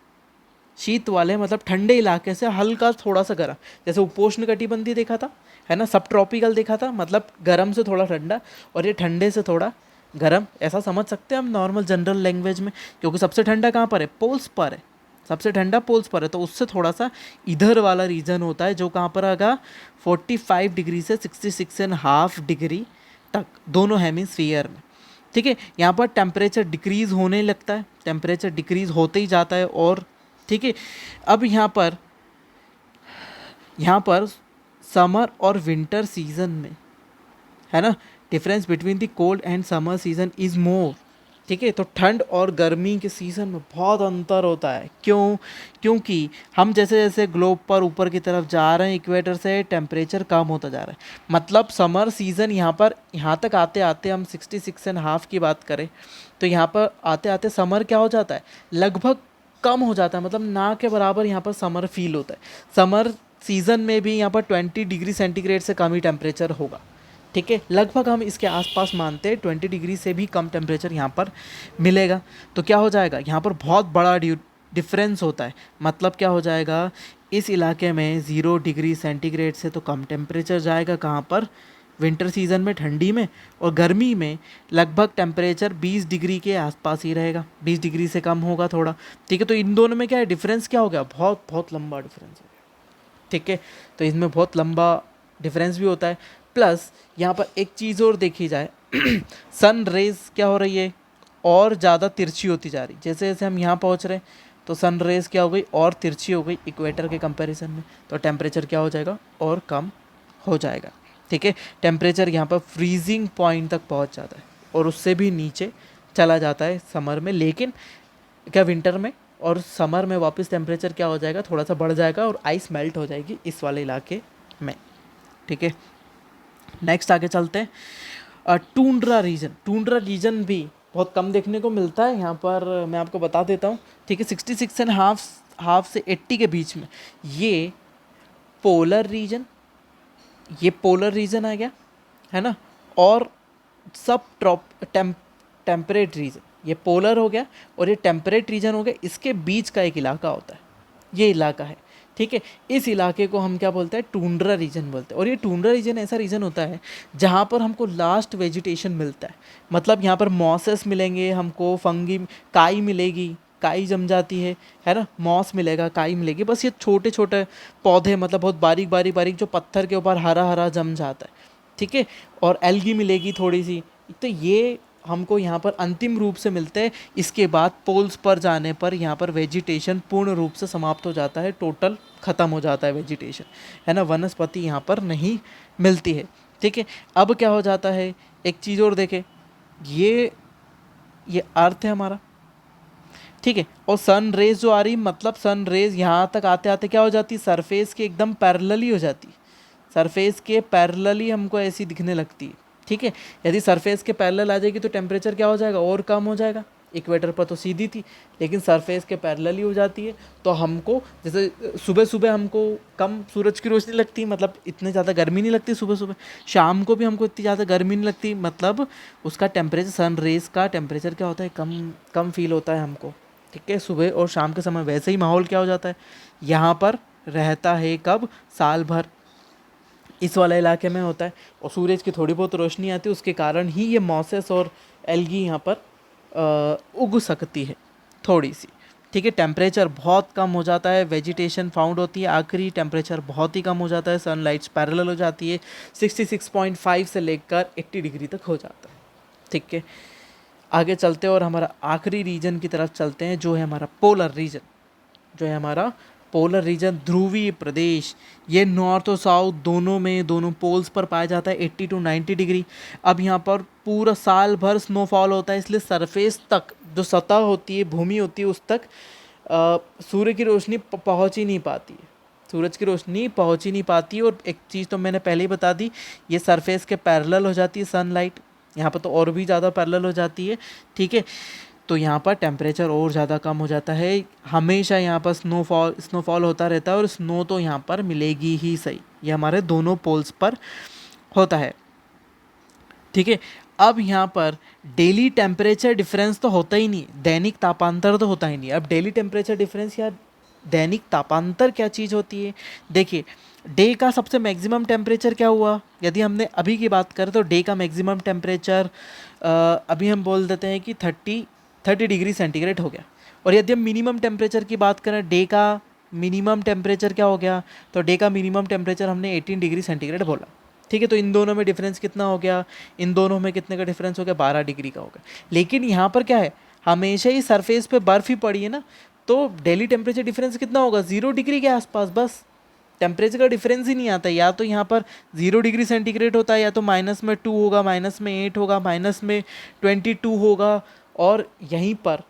शीत वाले मतलब ठंडे इलाके से हल्का थोड़ा सा गर्म, जैसे उपोष्ण कटिबंधीय देखा था, है ना, सब ट्रॉपिकल देखा था, मतलब गर्म से थोड़ा ठंडा, और ये ठंडे से थोड़ा गर्म, ऐसा समझ सकते हैं हम नॉर्मल जनरल लैंग्वेज में, क्योंकि सबसे ठंडा कहाँ पर है, पोल्स पर है, सबसे ठंडा पोल्स पर है, तो उससे थोड़ा सा इधर वाला रीजन होता है, जो कहाँ पर आएगा, 45 डिग्री से 66.5 डिग्री तक, दोनों हेमिस्फीयर में। ठीक है, यहाँ पर टेम्परेचर डिक्रीज होने लगता है, टेम्परेचर डिक्रीज होते ही जाता है। और ठीक है, अब यहाँ पर समर और विंटर सीजन में, है ना, difference between the cold and summer season is more. ठीक है, तो ठंड और गर्मी के सीज़न में बहुत अंतर होता है। क्यों? क्योंकि हम जैसे जैसे ग्लोब पर ऊपर की तरफ जा रहे हैं, इक्वेटर से, टेम्परेचर कम होता जा रहा है। मतलब समर सीज़न यहाँ तक आते आते हम 66.5 की बात करें, तो यहाँ पर आते आते समर क्या हो जाता है, लगभग कम हो जाता है, मतलब ना के बराबर यहाँ पर समर फील होता है। समर सीज़न में भी यहाँ पर 20 डिग्री सेंटीग्रेड से कम ही टेम्परेचर होगा। ठीक है, लगभग हम इसके आसपास मानते हैं 20 डिग्री से भी कम टेम्परेचर यहाँ पर मिलेगा। तो क्या हो जाएगा, यहाँ पर बहुत बड़ा डिफरेंस होता है। मतलब क्या हो जाएगा, इस इलाके में 0 डिग्री सेंटीग्रेड से तो कम टेम्परेचर जाएगा, कहाँ पर, विंटर सीज़न में, ठंडी में, और गर्मी में लगभग टेम्परेचर 20 डिग्री के आसपास ही रहेगा, 20 डिग्री से कम होगा थोड़ा। ठीक है, तो इन दोनों में क्या है, डिफरेंस क्या हो गया, बहुत बहुत लंबा डिफरेंस हो गया। ठीक है, तो इसमें बहुत लंबा डिफरेंस भी होता है। प्लस यहाँ पर एक चीज़ और देखी जाए, सन रेज क्या हो रही है, और ज़्यादा तिरछी होती जा रही। जैसे जैसे हम यहाँ पहुँच रहे हैं, तो सन रेज क्या हो गई, और तिरछी हो गई इक्वेटर के कंपैरिजन में, तो टेम्परेचर क्या हो जाएगा, और कम हो जाएगा। ठीक है, टेम्परेचर यहाँ पर फ्रीजिंग पॉइंट तक पहुँच जाता है, और उससे भी नीचे चला जाता है समर में। लेकिन क्या, विंटर में और समर में वापस टेम्परेचर क्या हो जाएगा, थोड़ा सा बढ़ जाएगा, और आइस मेल्ट हो जाएगी इस वाले इलाके में। ठीक है, नेक्स्ट आगे चलते हैं। टूंड्रा रीजन भी बहुत कम देखने को मिलता है। यहाँ पर मैं आपको बता देता हूँ। ठीक है, 66.5 से 80 के बीच में ये पोलर रीजन आ गया, है ना, और सब टेम्परेट रीजन, ये पोलर हो गया और ये टेम्परेट रीजन हो गया। इसके बीच का एक इलाका होता है, ये इलाका है। ठीक है, इस इलाके को हम क्या बोलते हैं, टूंड्रा रीजन बोलते हैं। और ये टूंड्रा रीजन ऐसा रीजन होता है जहाँ पर हमको लास्ट वेजिटेशन मिलता है। मतलब यहाँ पर मॉसेस मिलेंगे हमको, फंगी, काई मिलेगी, काई जम जाती है ना, मॉस मिलेगा, काई मिलेगी, बस ये छोटे छोटे पौधे, मतलब बहुत बारीक बारीक बारीक, जो पत्थर के ऊपर हरा हरा जम जाता है। ठीक है, और एल्गी मिलेगी थोड़ी सी। तो ये हमको यहाँ पर अंतिम रूप से मिलते हैं। इसके बाद पोल्स पर जाने पर यहाँ पर वेजिटेशन पूर्ण रूप से समाप्त हो जाता है, टोटल ख़त्म हो जाता है वेजिटेशन, है ना, वनस्पति यहाँ पर नहीं मिलती है। ठीक है, अब क्या हो जाता है, एक चीज़ और देखें, ये अर्थ है हमारा। ठीक है, और सन रेज जो आ रही, मतलब सन रेज यहाँ तक आते आते क्या हो जाती, सरफेस के एकदम पैरेलल ही हो जाती, सरफेस के पैरेलल ही हमको ऐसी दिखने लगती है। ठीक है, यदि सरफेस के पैरेलल आ जाएगी तो टेम्परेचर क्या हो जाएगा, और कम हो जाएगा। इक्वेटर पर तो सीधी थी, लेकिन सरफेस के पैरेलल ही हो जाती है, तो हमको जैसे सुबह सुबह हमको कम सूरज की रोशनी लगती, मतलब इतने ज़्यादा गर्मी नहीं लगती सुबह सुबह, शाम को भी हमको इतनी ज़्यादा गर्मी नहीं लगती, मतलब उसका टेम्परेचर, सन रेज का टेम्परेचर क्या होता है, कम फील होता है हमको। ठीक है, सुबह और शाम के समय वैसे ही माहौल क्या हो जाता है, यहाँ पर रहता है कब, साल भर इस वाले इलाके में होता है, और सूरज की थोड़ी बहुत रोशनी आती है, उसके कारण ही ये मॉसेस और एल्गी यहाँ पर उग सकती है थोड़ी सी। ठीक है। टेम्परेचर बहुत कम हो जाता है, वेजिटेशन फाउंड होती है, आखिरी टेम्परेचर बहुत ही कम हो जाता है, सनलाइट्स पैरेलल हो जाती है, 66.5 से लेकर 80 डिग्री तक हो जाता है। ठीक है, आगे चलते हैं और हमारा आखिरी रीजन की तरफ चलते हैं, जो है हमारा पोलर रीजन। जो है हमारा पोलर रीजन, ध्रुवीय प्रदेश, ये नॉर्थ और साउथ दोनों में, दोनों पोल्स पर पाया जाता है 80 टू 90 डिग्री। अब यहाँ पर पूरा साल भर स्नोफॉल होता है, इसलिए सरफेस तक जो सतह होती है, भूमि होती है, उस तक सूर्य की रोशनी पहुँच ही नहीं पाती है, सूरज की रोशनी पहुँच ही नहीं पाती। और एक चीज़ तो मैंने पहले ही बता दी, ये सरफेस के पैरेलल हो जाती है सनलाइट, यहाँ पर तो और भी ज़्यादा पैरेलल हो जाती है। ठीक है, तो यहाँ पर टेम्परेचर और ज़्यादा कम हो जाता है, हमेशा यहाँ पर स्नोफॉल होता रहता है, और स्नो तो यहाँ पर मिलेगी ही सही, ये हमारे दोनों पोल्स पर होता है। ठीक है, अब यहाँ पर डेली टेम्परेचर डिफरेंस तो होता ही नहीं, दैनिक तापांतर तो होता ही नहीं। अब डेली टेम्परेचर डिफरेंस या दैनिक तापांतर क्या चीज़ होती है? देखिए, डे का सबसे मैक्सिमम टेम्परेचर क्या हुआ, यदि हमने अभी की बात करें तो डे का मैक्सिमम टेम्परेचर अभी हम बोल देते हैं कि 30 डिग्री सेंटीग्रेड हो गया। और यदि हम मिनिमम टेम्परेचर की बात करें, डे का मिनिमम टेम्परेचर क्या हो गया, तो डे का मिनिमम टेम्परेचर हमने 18 डिग्री सेंटीग्रेड बोला। ठीक है, तो इन दोनों में डिफरेंस कितना हो गया, इन दोनों में कितने का डिफरेंस हो गया, 12 डिग्री का हो गया। लेकिन यहाँ पर क्या है, हमेशा ही सरफेस पे बर्फ़ ही पड़ी है ना, तो डेली टेम्परेचर डिफरेंस कितना होगा, 0 डिग्री के आसपास, बस टेम्परेचर का डिफरेंस ही नहीं आता। या तो यहाँ पर 0 डिग्री सेंटीग्रेड होता है, या तो -2 होगा, -8 होगा, -22 होगा। और यहीं पर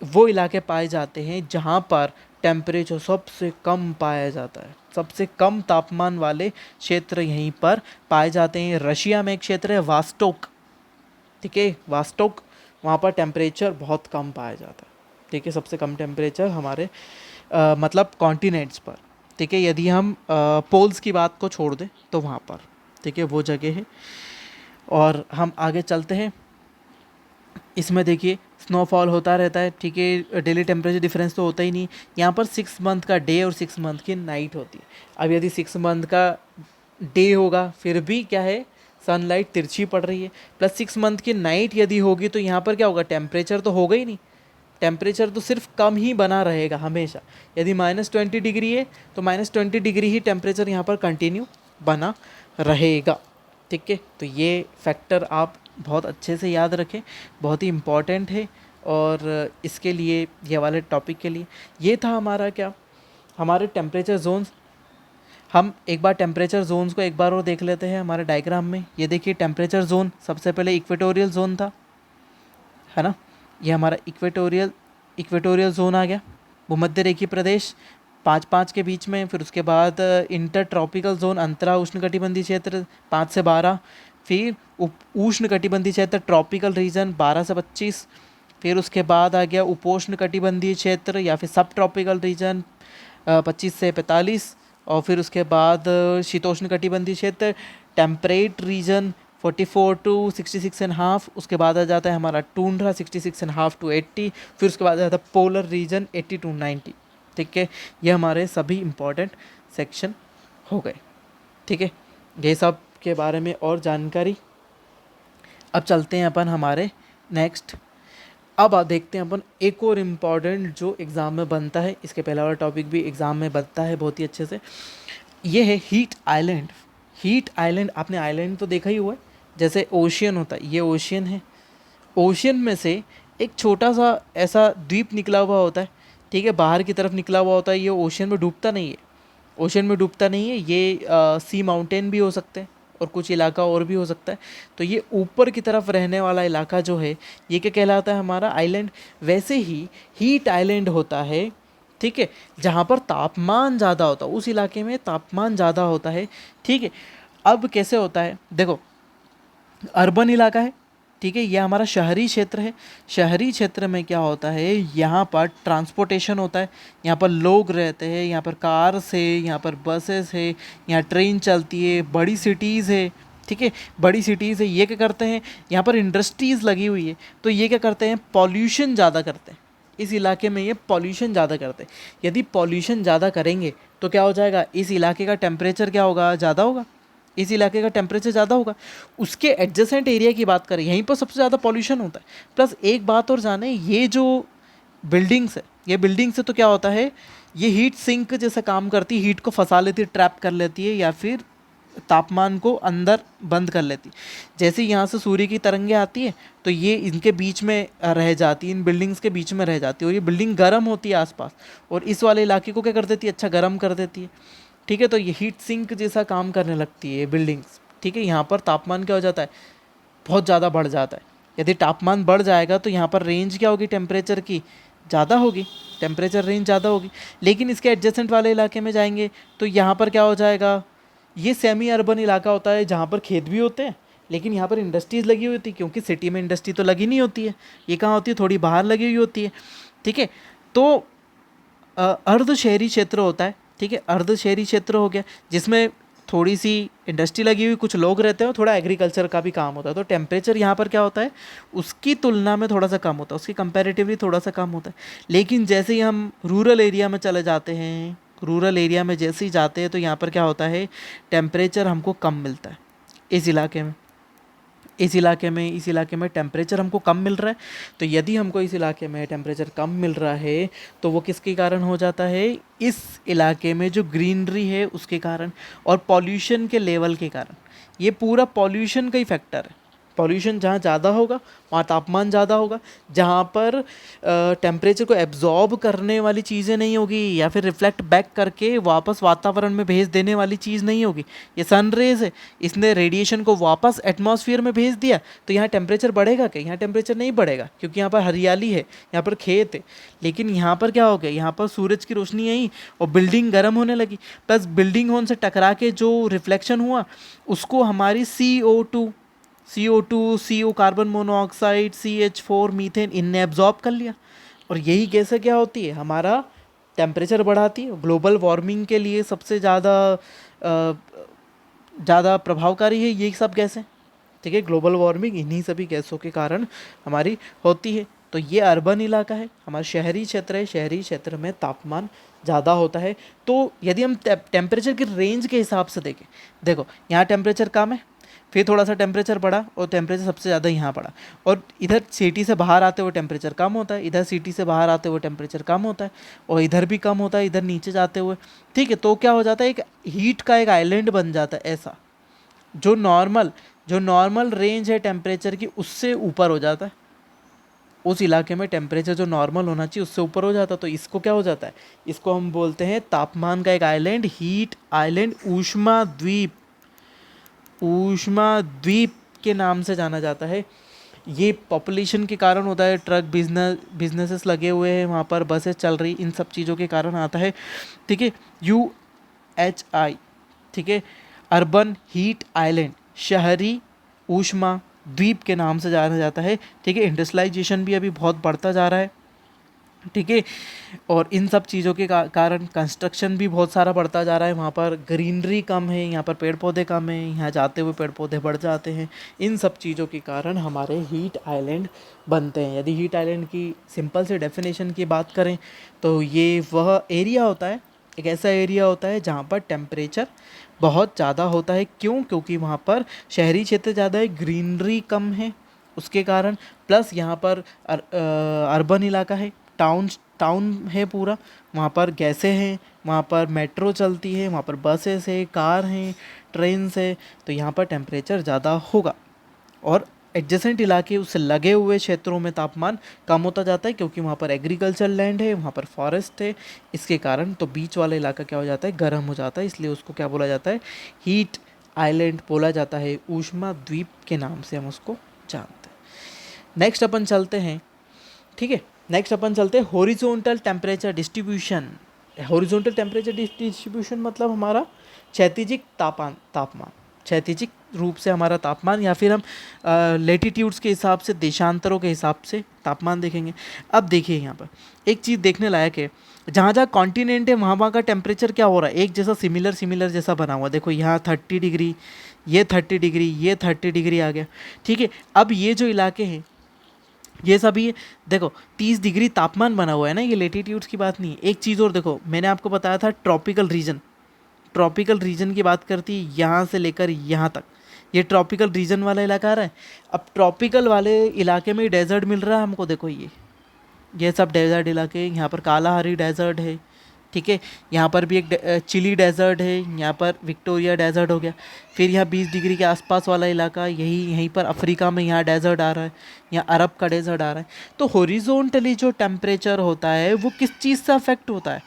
वो इलाके पाए जाते हैं जहाँ पर टेम्परेचर सबसे कम पाया जाता है, सबसे कम तापमान वाले क्षेत्र यहीं पर पाए जाते हैं। रशिया में एक क्षेत्र है वास्टोक, ठीक है, वास्टोक, वहाँ पर टेम्परेचर बहुत कम पाया जाता है। ठीक है, सबसे कम टेम्परेचर हमारे मतलब कॉन्टिनेंट्स पर। ठीक है, यदि हम पोल्स की बात को छोड़ दें तो वहाँ पर, ठीक है, वो जगह है। और हम आगे चलते हैं, इसमें देखिए स्नोफॉल होता रहता है। ठीक है, डेली टेम्परेचर डिफरेंस तो होता ही नहीं। यहाँ पर 6 मंथ का डे और 6 मंथ की नाइट होती है। अब यदि 6 मंथ का डे होगा, फिर भी क्या है, सनलाइट तिरछी पड़ रही है, प्लस 6 मंथ की नाइट यदि होगी, तो यहाँ पर क्या होगा, टेम्परेचर तो होगा ही नहीं, टेम्परेचर तो सिर्फ कम ही बना रहेगा हमेशा। यदि -20 डिग्री है तो -20 डिग्री ही टेम्परेचर यहाँ पर कंटिन्यू बना रहेगा। ठीक है, तो ये फैक्टर आप बहुत अच्छे से याद रखें, बहुत ही इम्पॉर्टेंट है। और इसके लिए, ये वाले टॉपिक के लिए, ये था हमारा क्या, हमारे टेम्परेचर जोन्स। हम एक बार टेम्परेचर जोन्स को एक बार और देख लेते हैं हमारे डायग्राम में। ये देखिए, टेम्परेचर जोन सबसे पहले इक्वेटोरियल जोन था, है ना, ये हमारा इक्वेटोरियल जोन आ गया, भूमध्य रेखीय प्रदेश 5 के बीच में। फिर उसके बाद इंटर ट्रॉपिकल जोन, अंतरा उष्णकटिबंधीय क्षेत्र 5 से 12। फिर उष्ण कटिबंधीय क्षेत्र ट्रॉपिकल रीजन 12 से 25। फिर उसके बाद आ गया उपोष्ण कटिबंधीय क्षेत्र या फिर सब ट्रॉपिकल रीजन 25 से 45। और फिर उसके बाद शीतोष्ण कटिबंधीय क्षेत्र टेम्परेट रीजन 44 टू 66.5। उसके बाद आ जाता है हमारा टूंड्रा 66.5 टू 80। फिर उसके बाद आ जाता है पोलर रीजन 80 टू 90। ठीक है, ये हमारे सभी इम्पॉर्टेंट सेक्शन हो गए। ठीक है, ये सब के बारे में और जानकारी। अब चलते हैं अपन हमारे नेक्स्ट। अब देखते हैं अपन एक और इम्पॉर्टेंट जो एग्ज़ाम में बनता है, इसके पहले वाला टॉपिक भी एग्ज़ाम में बनता है बहुत ही अच्छे से। ये है हीट आइलैंड। हीट आइलैंड, आपने आइलैंड तो देखा ही हुआ है, जैसे ओशियन होता है, ये ओशियन है। ओशियन में से एक छोटा सा ऐसा द्वीप निकला हुआ होता है, ठीक है, बाहर की तरफ निकला हुआ होता है। ये ओशियन में डूबता नहीं है, ओशियन में डूबता नहीं है। ये सी माउंटेन भी हो सकते हैं और कुछ इलाका और भी हो सकता है। तो ये ऊपर की तरफ रहने वाला इलाका जो है, ये क्या कहलाता है, हमारा आइलैंड। वैसे ही हीट आइलैंड होता है, ठीक है, जहाँ पर तापमान ज़्यादा होता है, उस इलाके में तापमान ज़्यादा होता है। ठीक है, अब कैसे होता है, देखो, अर्बन इलाका है, ठीक है, ये हमारा शहरी क्षेत्र है। शहरी क्षेत्र में क्या होता है, यहाँ पर ट्रांसपोर्टेशन होता है, यहाँ पर लोग रहते हैं, यहाँ पर कार्स है, यहाँ पर बसेस है, यहाँ ट्रेन चलती है, बड़ी सिटीज़ है। ठीक है, बड़ी सिटीज़ है, ये क्या करते हैं, यहाँ पर इंडस्ट्रीज़ लगी हुई है, तो ये क्या करते हैं, पॉल्यूशन ज़्यादा करते हैं। इस इलाके में ये पॉल्यूशन ज़्यादा करते हैं। यदि पॉल्यूशन ज़्यादा करेंगे तो क्या हो जाएगा, इस इलाके का टेम्परेचर क्या होगा, ज़्यादा होगा, इस इलाके का टेम्परेचर ज़्यादा होगा। उसके एडजेसेंट एरिया की बात करें, यहीं पर सबसे ज़्यादा पॉल्यूशन होता है। प्लस एक बात और जाने, ये जो बिल्डिंग से, ये बिल्डिंग से तो क्या होता है, ये हीट सिंक जैसा काम करती है, हीट को फंसा लेती है, ट्रैप कर लेती है, या फिर तापमान को अंदर बंद कर लेती। जैसे यहाँ से सूर्य की तरंगें आती है तो ये इनके बीच में रह जाती है, इन बिल्डिंग्स के बीच में रह जाती है, और ये बिल्डिंग गर्म होती है आसपास, और इस वाले इलाके को क्या कर देती है, अच्छा गर्म कर देती है। ठीक है, तो ये हीट सिंक जैसा काम करने लगती है ये बिल्डिंग्स। ठीक है, यहाँ पर तापमान क्या हो जाता है, बहुत ज़्यादा बढ़ जाता है। यदि तापमान बढ़ जाएगा तो यहाँ पर रेंज क्या होगी टेम्परेचर की, ज़्यादा होगी, टेम्परेचर रेंज ज़्यादा होगी। लेकिन इसके एडजेसेंट वाले इलाके में जाएंगे तो यहाँ पर क्या हो जाएगा, ये सेमी अर्बन इलाका होता है जहाँ पर खेत भी होते हैं, लेकिन यहाँ पर इंडस्ट्रीज़ लगी हुई होती है, क्योंकि सिटी में इंडस्ट्री तो लगी नहीं होती है, ये कहाँ होती है, थोड़ी बाहर लगी हुई होती है। ठीक है, तो अर्ध शहरी क्षेत्र होता है। ठीक है, अर्ध शहरी क्षेत्र हो गया जिसमें थोड़ी सी इंडस्ट्री लगी हुई, कुछ लोग रहते हैं, थोड़ा एग्रीकल्चर का भी काम होता है, तो टेम्परेचर यहाँ पर क्या होता है, उसकी तुलना में थोड़ा सा कम होता है, उसकी कंपैरेटिवली थोड़ा सा कम होता है। लेकिन जैसे ही हम रूरल एरिया में चले जाते हैं, रूरल एरिया में जैसे ही जाते हैं तो यहाँ पर क्या होता है, टेम्परेचर हमको कम मिलता है इस इलाके में, इस इलाके में टेम्परेचर हमको कम मिल रहा है। तो यदि हमको इस इलाके में टेम्परेचर कम मिल रहा है तो वो किसके कारण हो जाता है, इस इलाके में जो ग्रीनरी है उसके कारण, और पॉल्यूशन के लेवल के कारण। ये पूरा पॉल्यूशन का ही फैक्टर है। पॉल्यूशन जहाँ ज़्यादा होगा वहाँ तापमान ज़्यादा होगा, जहाँ पर टेम्परेचर को एब्जॉर्ब करने वाली चीज़ें नहीं होगी या फिर रिफ्लेक्ट बैक करके वापस वातावरण में भेज देने वाली चीज़ नहीं होगी। ये सन रेज है, इसने रेडिएशन को वापस एटमॉस्फेयर में भेज दिया, तो यहाँ टेम्परेचर बढ़ेगा क्या, यहाँ टेम्परेचर नहीं बढ़ेगा, क्योंकि यहाँ पर हरियाली है, यहाँ पर खेत है। लेकिन यहाँ पर क्या हो गया, यहाँ पर सूरज की रोशनी आई और बिल्डिंग गर्म होने लगी, प्लस बिल्डिंग होने से टकरा के जो रिफ्लेक्शन हुआ उसको हमारी CO2, CO carbon monoxide, CH4 methane, इनने एब्जॉर्ब कर लिया। और यही गैसें क्या होती है, हमारा टेम्परेचर बढ़ाती है। ग्लोबल वार्मिंग के लिए सबसे ज़्यादा प्रभावकारी है ये सब गैसें। ठीक है, ग्लोबल वार्मिंग इन्हीं सभी गैसों के कारण हमारी होती है। तो ये अर्बन इलाका है, हमारा शहरी क्षेत्र है, शहरी क्षेत्र में तापमान ज़्यादा होता है। तो यदि हम टेम्परेचर की रेंज के हिसाब से देखें, देखो यहाँ टेम्परेचर कम है, फिर थोड़ा सा टेम्परेचर बढ़ा और टेम्परेचर सबसे ज़्यादा यहाँ पड़ा, और इधर सिटी से बाहर आते हुए टेम्परेचर कम होता है, इधर सिटी से बाहर आते हुए टेम्परेचर कम होता है, और इधर भी कम होता है, इधर नीचे जाते हुए। ठीक है, तो क्या हो जाता है, एक हीट का एक आइलैंड बन जाता है ऐसा, जो नॉर्मल रेंज है टेम्परेचर की उससे ऊपर हो जाता है। उस इलाके में टेम्परेचर जो नॉर्मल होना चाहिए उससे ऊपर हो जाता है, तो इसको क्या हो जाता है, इसको हम बोलते हैं तापमान का एक आइलैंड, हीट आइलैंड, ऊष्मा द्वीप के नाम से जाना जाता है। ये पॉपुलेशन के कारण होता है, ट्रक बिजनेसेस लगे हुए हैं वहाँ पर, बसेस चल रही, इन सब चीज़ों के कारण आता है। ठीक है, UHI, ठीक है, अर्बन हीट आइलैंड, शहरी ऊष्मा द्वीप के नाम से जाना जाता है। ठीक है, इंडस्ट्रियलाइजेशन भी अभी बहुत बढ़ता जा रहा है। ठीक है, और इन सब चीज़ों के कारण कंस्ट्रक्शन भी बहुत सारा बढ़ता जा रहा है, वहाँ पर ग्रीनरी कम है, यहाँ पर पेड़ पौधे कम हैं, यहाँ जाते हुए पेड़ पौधे बढ़ जाते हैं। इन सब चीज़ों के कारण हमारे हीट आइलैंड बनते हैं। यदि हीट आइलैंड की सिंपल से डेफिनेशन की बात करें तो ये वह एरिया होता है, एक ऐसा एरिया होता है जहाँ पर टेम्परेचर बहुत ज़्यादा होता है। क्यों? क्योंकि वहाँ पर शहरी क्षेत्र ज़्यादा है, ग्रीनरी कम है उसके कारण, प्लस यहाँ पर अर्बन इलाका है, टाउन है पूरा, वहाँ पर गैसें हैं, वहाँ पर मेट्रो चलती है, वहाँ पर बसेस है, कार हैं, ट्रेन्स है, तो यहाँ पर टेम्परेचर ज़्यादा होगा। और एडजेसेंट इलाके, उससे लगे हुए क्षेत्रों में तापमान कम होता जाता है, क्योंकि वहाँ पर एग्रीकल्चर लैंड है, वहाँ पर फॉरेस्ट है, इसके कारण तो बीच वाला इलाका क्या हो जाता है, गर्म हो जाता है, इसलिए उसको क्या बोला जाता है, हीट आइलैंड बोला जाता है, ऊष्मा द्वीप के नाम से हम उसको जानते हैं। नेक्स्ट अपन चलते हैं, ठीक है, नेक्स्ट अपन चलते हैं horizontal temperature distribution. Horizontal temperature distribution मतलब हमारा क्षैतिजिक तापमान, क्षैतिजिक रूप से हमारा तापमान, या फिर हम लेटीट्यूड्स के हिसाब से, देशांतरों के हिसाब से तापमान देखेंगे। अब देखिए यहाँ पर एक चीज़ देखने लायक है, जहाँ जहाँ कॉन्टिनेंट है वहाँ वहाँ का टेम्परेचर क्या हो रहा है, एक जैसा सिमिलर जैसा बना हुआ। देखो यहाँ 30 डिग्री, ये 30 डिग्री, ये 30 डिग्री आ गया। ठीक है, अब ये जो इलाके हैं ये सभी देखो 30 डिग्री तापमान बना हुआ है ना, ये लेटीट्यूड्स की बात नहीं है। एक चीज़ और देखो, मैंने आपको बताया था ट्रॉपिकल रीजन की बात करती है, यहाँ से लेकर यहाँ तक ये ट्रॉपिकल रीजन वाला इलाका आ रहा है। अब ट्रॉपिकल वाले इलाके में डेजर्ट मिल रहा है हमको, देखो ये सब डेजर्ट इलाके, यहाँ पर कालाहारी डेजर्ट है, ठीक है। यहाँ पर भी एक चिली डेजर्ट है, यहाँ पर विक्टोरिया डेजर्ट हो गया। फिर यहाँ 20 डिग्री के आसपास वाला इलाका, यहीं पर अफ्रीका में यहाँ डेजर्ट आ रहा है, यहाँ अरब का डेजर्ट आ रहा है। तो हॉरिजॉन्टली जो टेम्परेचर होता है वो किस चीज़ से अफेक्ट होता है?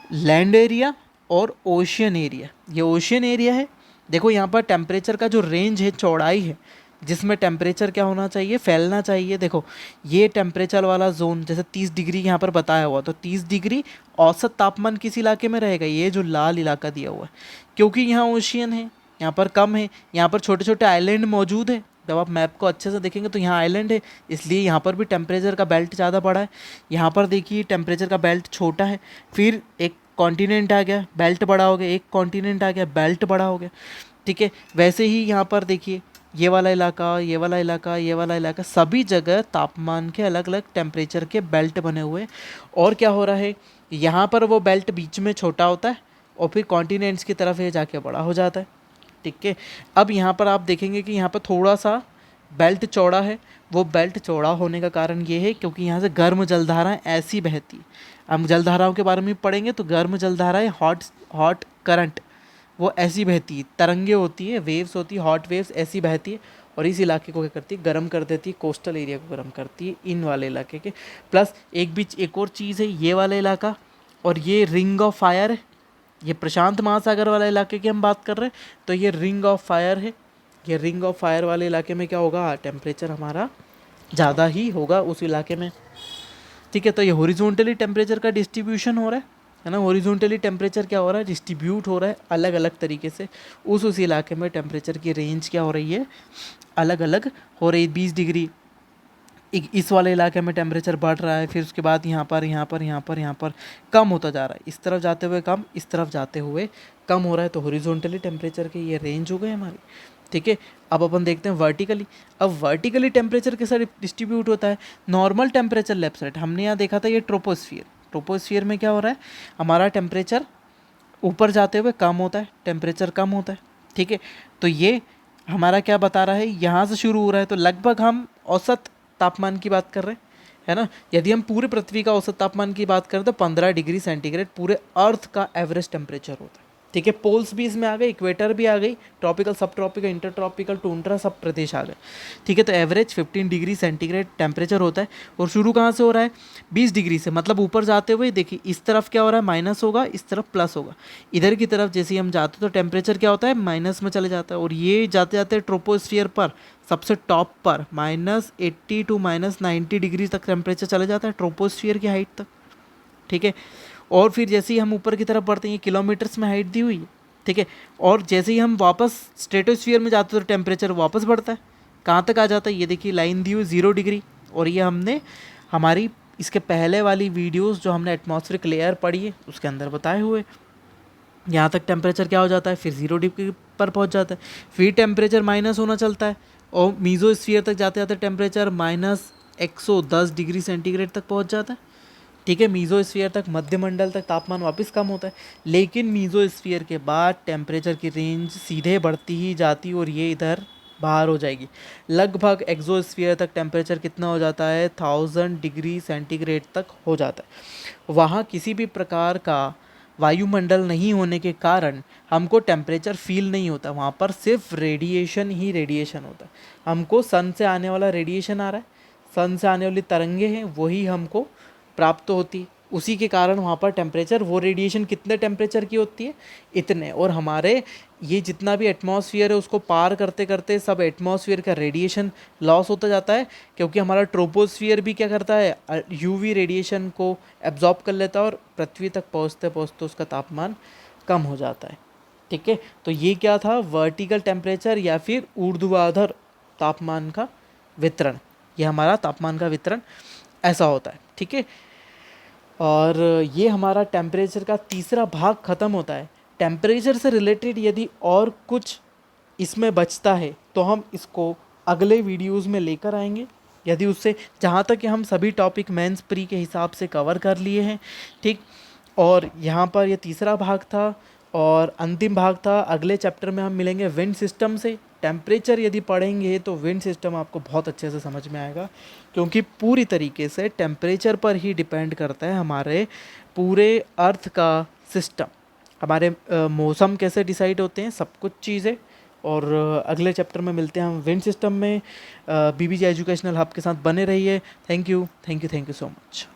लैंड एरिया और ओशियन एरिया। ये ओशियन एरिया है, देखो यहाँ पर टेम्परेचर का जो रेंज है, चौड़ाई है, जिसमें टेम्परेचर क्या होना चाहिए, फैलना चाहिए। देखो ये टेम्परेचर वाला जोन, जैसे 30 डिग्री यहाँ पर बताया हुआ, तो 30 डिग्री औसत तापमान किस इलाके में रहेगा? ये जो लाल इलाका दिया हुआ है, क्योंकि यहाँ ओशियन है, यहाँ पर कम है, यहाँ पर छोटे छोटे आइलैंड मौजूद है। जब आप मैप को अच्छे से देखेंगे तो यहाँ आइलैंड है, इसलिए यहाँ पर भी टेम्परेचर का बेल्ट ज़्यादा बड़ा है। यहाँ पर देखिए टेम्परेचर का बेल्ट छोटा है, फिर एक कॉन्टिनेंट आ गया, बेल्ट बड़ा हो गया, एक कॉन्टिनेंट आ गया, बेल्ट बड़ा हो गया, ठीक है। वैसे ही यहाँ पर देखिए ये वाला इलाका, ये वाला इलाका, ये वाला इलाका, सभी जगह तापमान के अलग अलग टेम्परेचर के बेल्ट बने हुए हैं। और क्या हो रहा है, यहाँ पर वो बेल्ट बीच में छोटा होता है और फिर कॉन्टिनेंट्स की तरफ ये जाके बड़ा हो जाता है, ठीक है। अब यहाँ पर आप देखेंगे कि यहाँ पर थोड़ा सा बेल्ट चौड़ा है। वो बेल्ट चौड़ा होने का कारण ये है क्योंकि यहाँ से गर्म जलधाराएँ ऐसी बहती है। हम जलधाराओं के बारे में पढ़ेंगे तो गर्म जलधाराएँ, हॉट करंट, वो ऐसी बहती है, तरंगे होती है, वेव्स होती है, हॉट वेव्स ऐसी बहती है और इस इलाके को क्या करती है, गर्म कर देती है, कोस्टल एरिया को गर्म करती है, इन वाले इलाके के। प्लस एक और चीज़ है, ये वाला इलाका और ये रिंग ऑफ फायर है, ये प्रशांत महासागर वाला इलाके की हम बात कर रहे हैं, तो ये रिंग ऑफ फायर है। ये रिंग ऑफ फायर वाले इलाके में क्या होगा, टेम्परेचर हमारा ज़्यादा ही होगा उस इलाके में, ठीक है। तो ये हॉरिजॉन्टली टेम्परेचर का डिस्ट्रीब्यूशन हो रहा है ना, हॉरिजॉन्टली टेम्परेचर क्या हो रहा है, डिस्ट्रीब्यूट हो रहा है अलग अलग तरीके से। उस इलाके में टेम्परेचर की रेंज क्या हो रही है, अलग अलग हो रही है। 20 डिग्री इस वाले इलाके में टेम्परेचर बढ़ रहा है, फिर उसके बाद यहाँ पर कम होता जा रहा है, इस तरफ जाते हुए कम, इस तरफ जाते हुए कम हो रहा है। तो हॉरिजॉन्टली टेम्परेचर के ये रेंज हो गए हमारी, ठीक है। अब अपन देखते हैं वर्टिकली। अब वर्टिकली टेम्परेचर कैसा डिस्ट्रीब्यूट होता है, नॉर्मल टेम्परेचर लेफ्ट साइड, हमने यहाँ देखा था ये ट्रोपोस्फियर। ट्रोपोस्फियर में क्या हो रहा है, हमारा टेम्परेचर ऊपर जाते हुए कम होता है, टेम्परेचर कम होता है, ठीक है। तो ये हमारा क्या बता रहा है, यहाँ से शुरू हो रहा है, तो लगभग हम औसत तापमान की बात कर रहे हैं, है ना। यदि हम पूरे पृथ्वी का औसत तापमान की बात करें तो 15 डिग्री सेंटीग्रेड पूरे अर्थ का एवरेज टेम्परेचर होता है, ठीक है। पोल्स भी इसमें आ गए, इक्वेटर भी आ गई, ट्रॉपिकल, सब ट्रॉपिकल, इंटर ट्रॉपिकल, टूंड्रा, सब प्रदेश आ गए, ठीक है। तो एवरेज 15 डिग्री सेंटीग्रेड टेम्परेचर होता है। और शुरू कहाँ से हो रहा है, 20 डिग्री से, मतलब ऊपर जाते हुए देखिए इस तरफ क्या हो रहा है, माइनस होगा, इस तरफ प्लस होगा। इधर की तरफ जैसे ही हम जाते हैं तो टेम्परेचर क्या होता है, माइनस में चले जाता है। और ये जाते जाते ट्रोपोस्फियर पर सबसे टॉप पर -80 टू -90 डिग्री तक टेम्परेचर चले जाता है, ट्रोपोस्फियर की हाइट तक, ठीक है। और फिर जैसे ही हम ऊपर की तरफ बढ़ते हैं, ये किलोमीटर्स में हाइट दी हुई है, ठीक है। और जैसे ही हम वापस स्ट्रेटोस्फियर में जाते हैं तो टेम्परेचर वापस बढ़ता है, कहाँ तक आ जाता है, ये देखिए लाइन दी हुई 0 डिग्री। और ये हमने हमारी इसके पहले वाली वीडियोस जो हमने एटमॉस्फेरिक लेयर पढ़ी है उसके अंदर बताए हुए, यहाँ तक टेम्परेचर क्या हो जाता है, फिर 0 डिग्री पर पहुँच जाता है, फिर टेम्परेचर माइनस होना चलता है और मीज़ोस्फीयर तक जाते जाते टेम्परेचर -110 डिग्री सेंटीग्रेड तक पहुँच जाता है, ठीक है। मीज़ोस्फीयर तक, मध्यमंडल तक तापमान वापस कम होता है, लेकिन मीज़ोस्फीयर के बाद टेम्परेचर की रेंज सीधे बढ़ती ही जाती और ये इधर बाहर हो जाएगी। लगभग एक्सोस्फीयर तक टेम्परेचर कितना हो जाता है, 1000 डिग्री सेंटीग्रेड तक हो जाता है। वहाँ किसी भी प्रकार का वायुमंडल नहीं होने के कारण हमको टेम्परेचर फील नहीं होता, वहाँ पर सिर्फ रेडिएशन ही रेडिएशन होता है। हमको सन से आने वाला रेडिएशन आ रहा है, सन से आने वाली तरंगे हैं वही हमको प्राप्त होती, उसी के कारण वहाँ पर टेम्परेचर, वो रेडिएशन कितने टेम्परेचर की होती है, इतने। और हमारे ये जितना भी एटमॉस्फेयर है उसको पार करते करते सब एटमॉस्फेयर का रेडिएशन लॉस होता जाता है, क्योंकि हमारा ट्रोपोस्फियर भी क्या करता है, यूवी रेडिएशन को एब्जॉर्ब कर लेता है और पृथ्वी तक पहुँचते पहुँचते उसका तापमान कम हो जाता है, ठीक है। तो ये क्या था, वर्टिकल टेम्परेचर या फिर ऊर्ध्वाधर तापमान का वितरण, ये हमारा तापमान का वितरण ऐसा होता है, ठीक है। और ये हमारा टेम्परेचर का तीसरा भाग ख़त्म होता है। टेम्परेचर से रिलेटेड यदि और कुछ इसमें बचता है तो हम इसको अगले वीडियोस में लेकर आएंगे, यदि उससे, जहाँ तक कि हम सभी टॉपिक मेंस प्री के हिसाब से कवर कर लिए हैं, ठीक। और यहाँ पर ये तीसरा भाग था और अंतिम भाग था, अगले चैप्टर में हम मिलेंगे विंड सिस्टम से। टेम्परेचर यदि पढ़ेंगे तो विंड सिस्टम आपको बहुत अच्छे से समझ में आएगा, क्योंकि पूरी तरीके से टेम्परेचर पर ही डिपेंड करता है हमारे पूरे अर्थ का सिस्टम, हमारे मौसम कैसे डिसाइड होते हैं, सब कुछ चीज़ें। और अगले चैप्टर में मिलते हैं हम विंड सिस्टम में। बीबीजे एजुकेशनल हब के साथ बने रहिए। Thank you, thank you, thank you so much.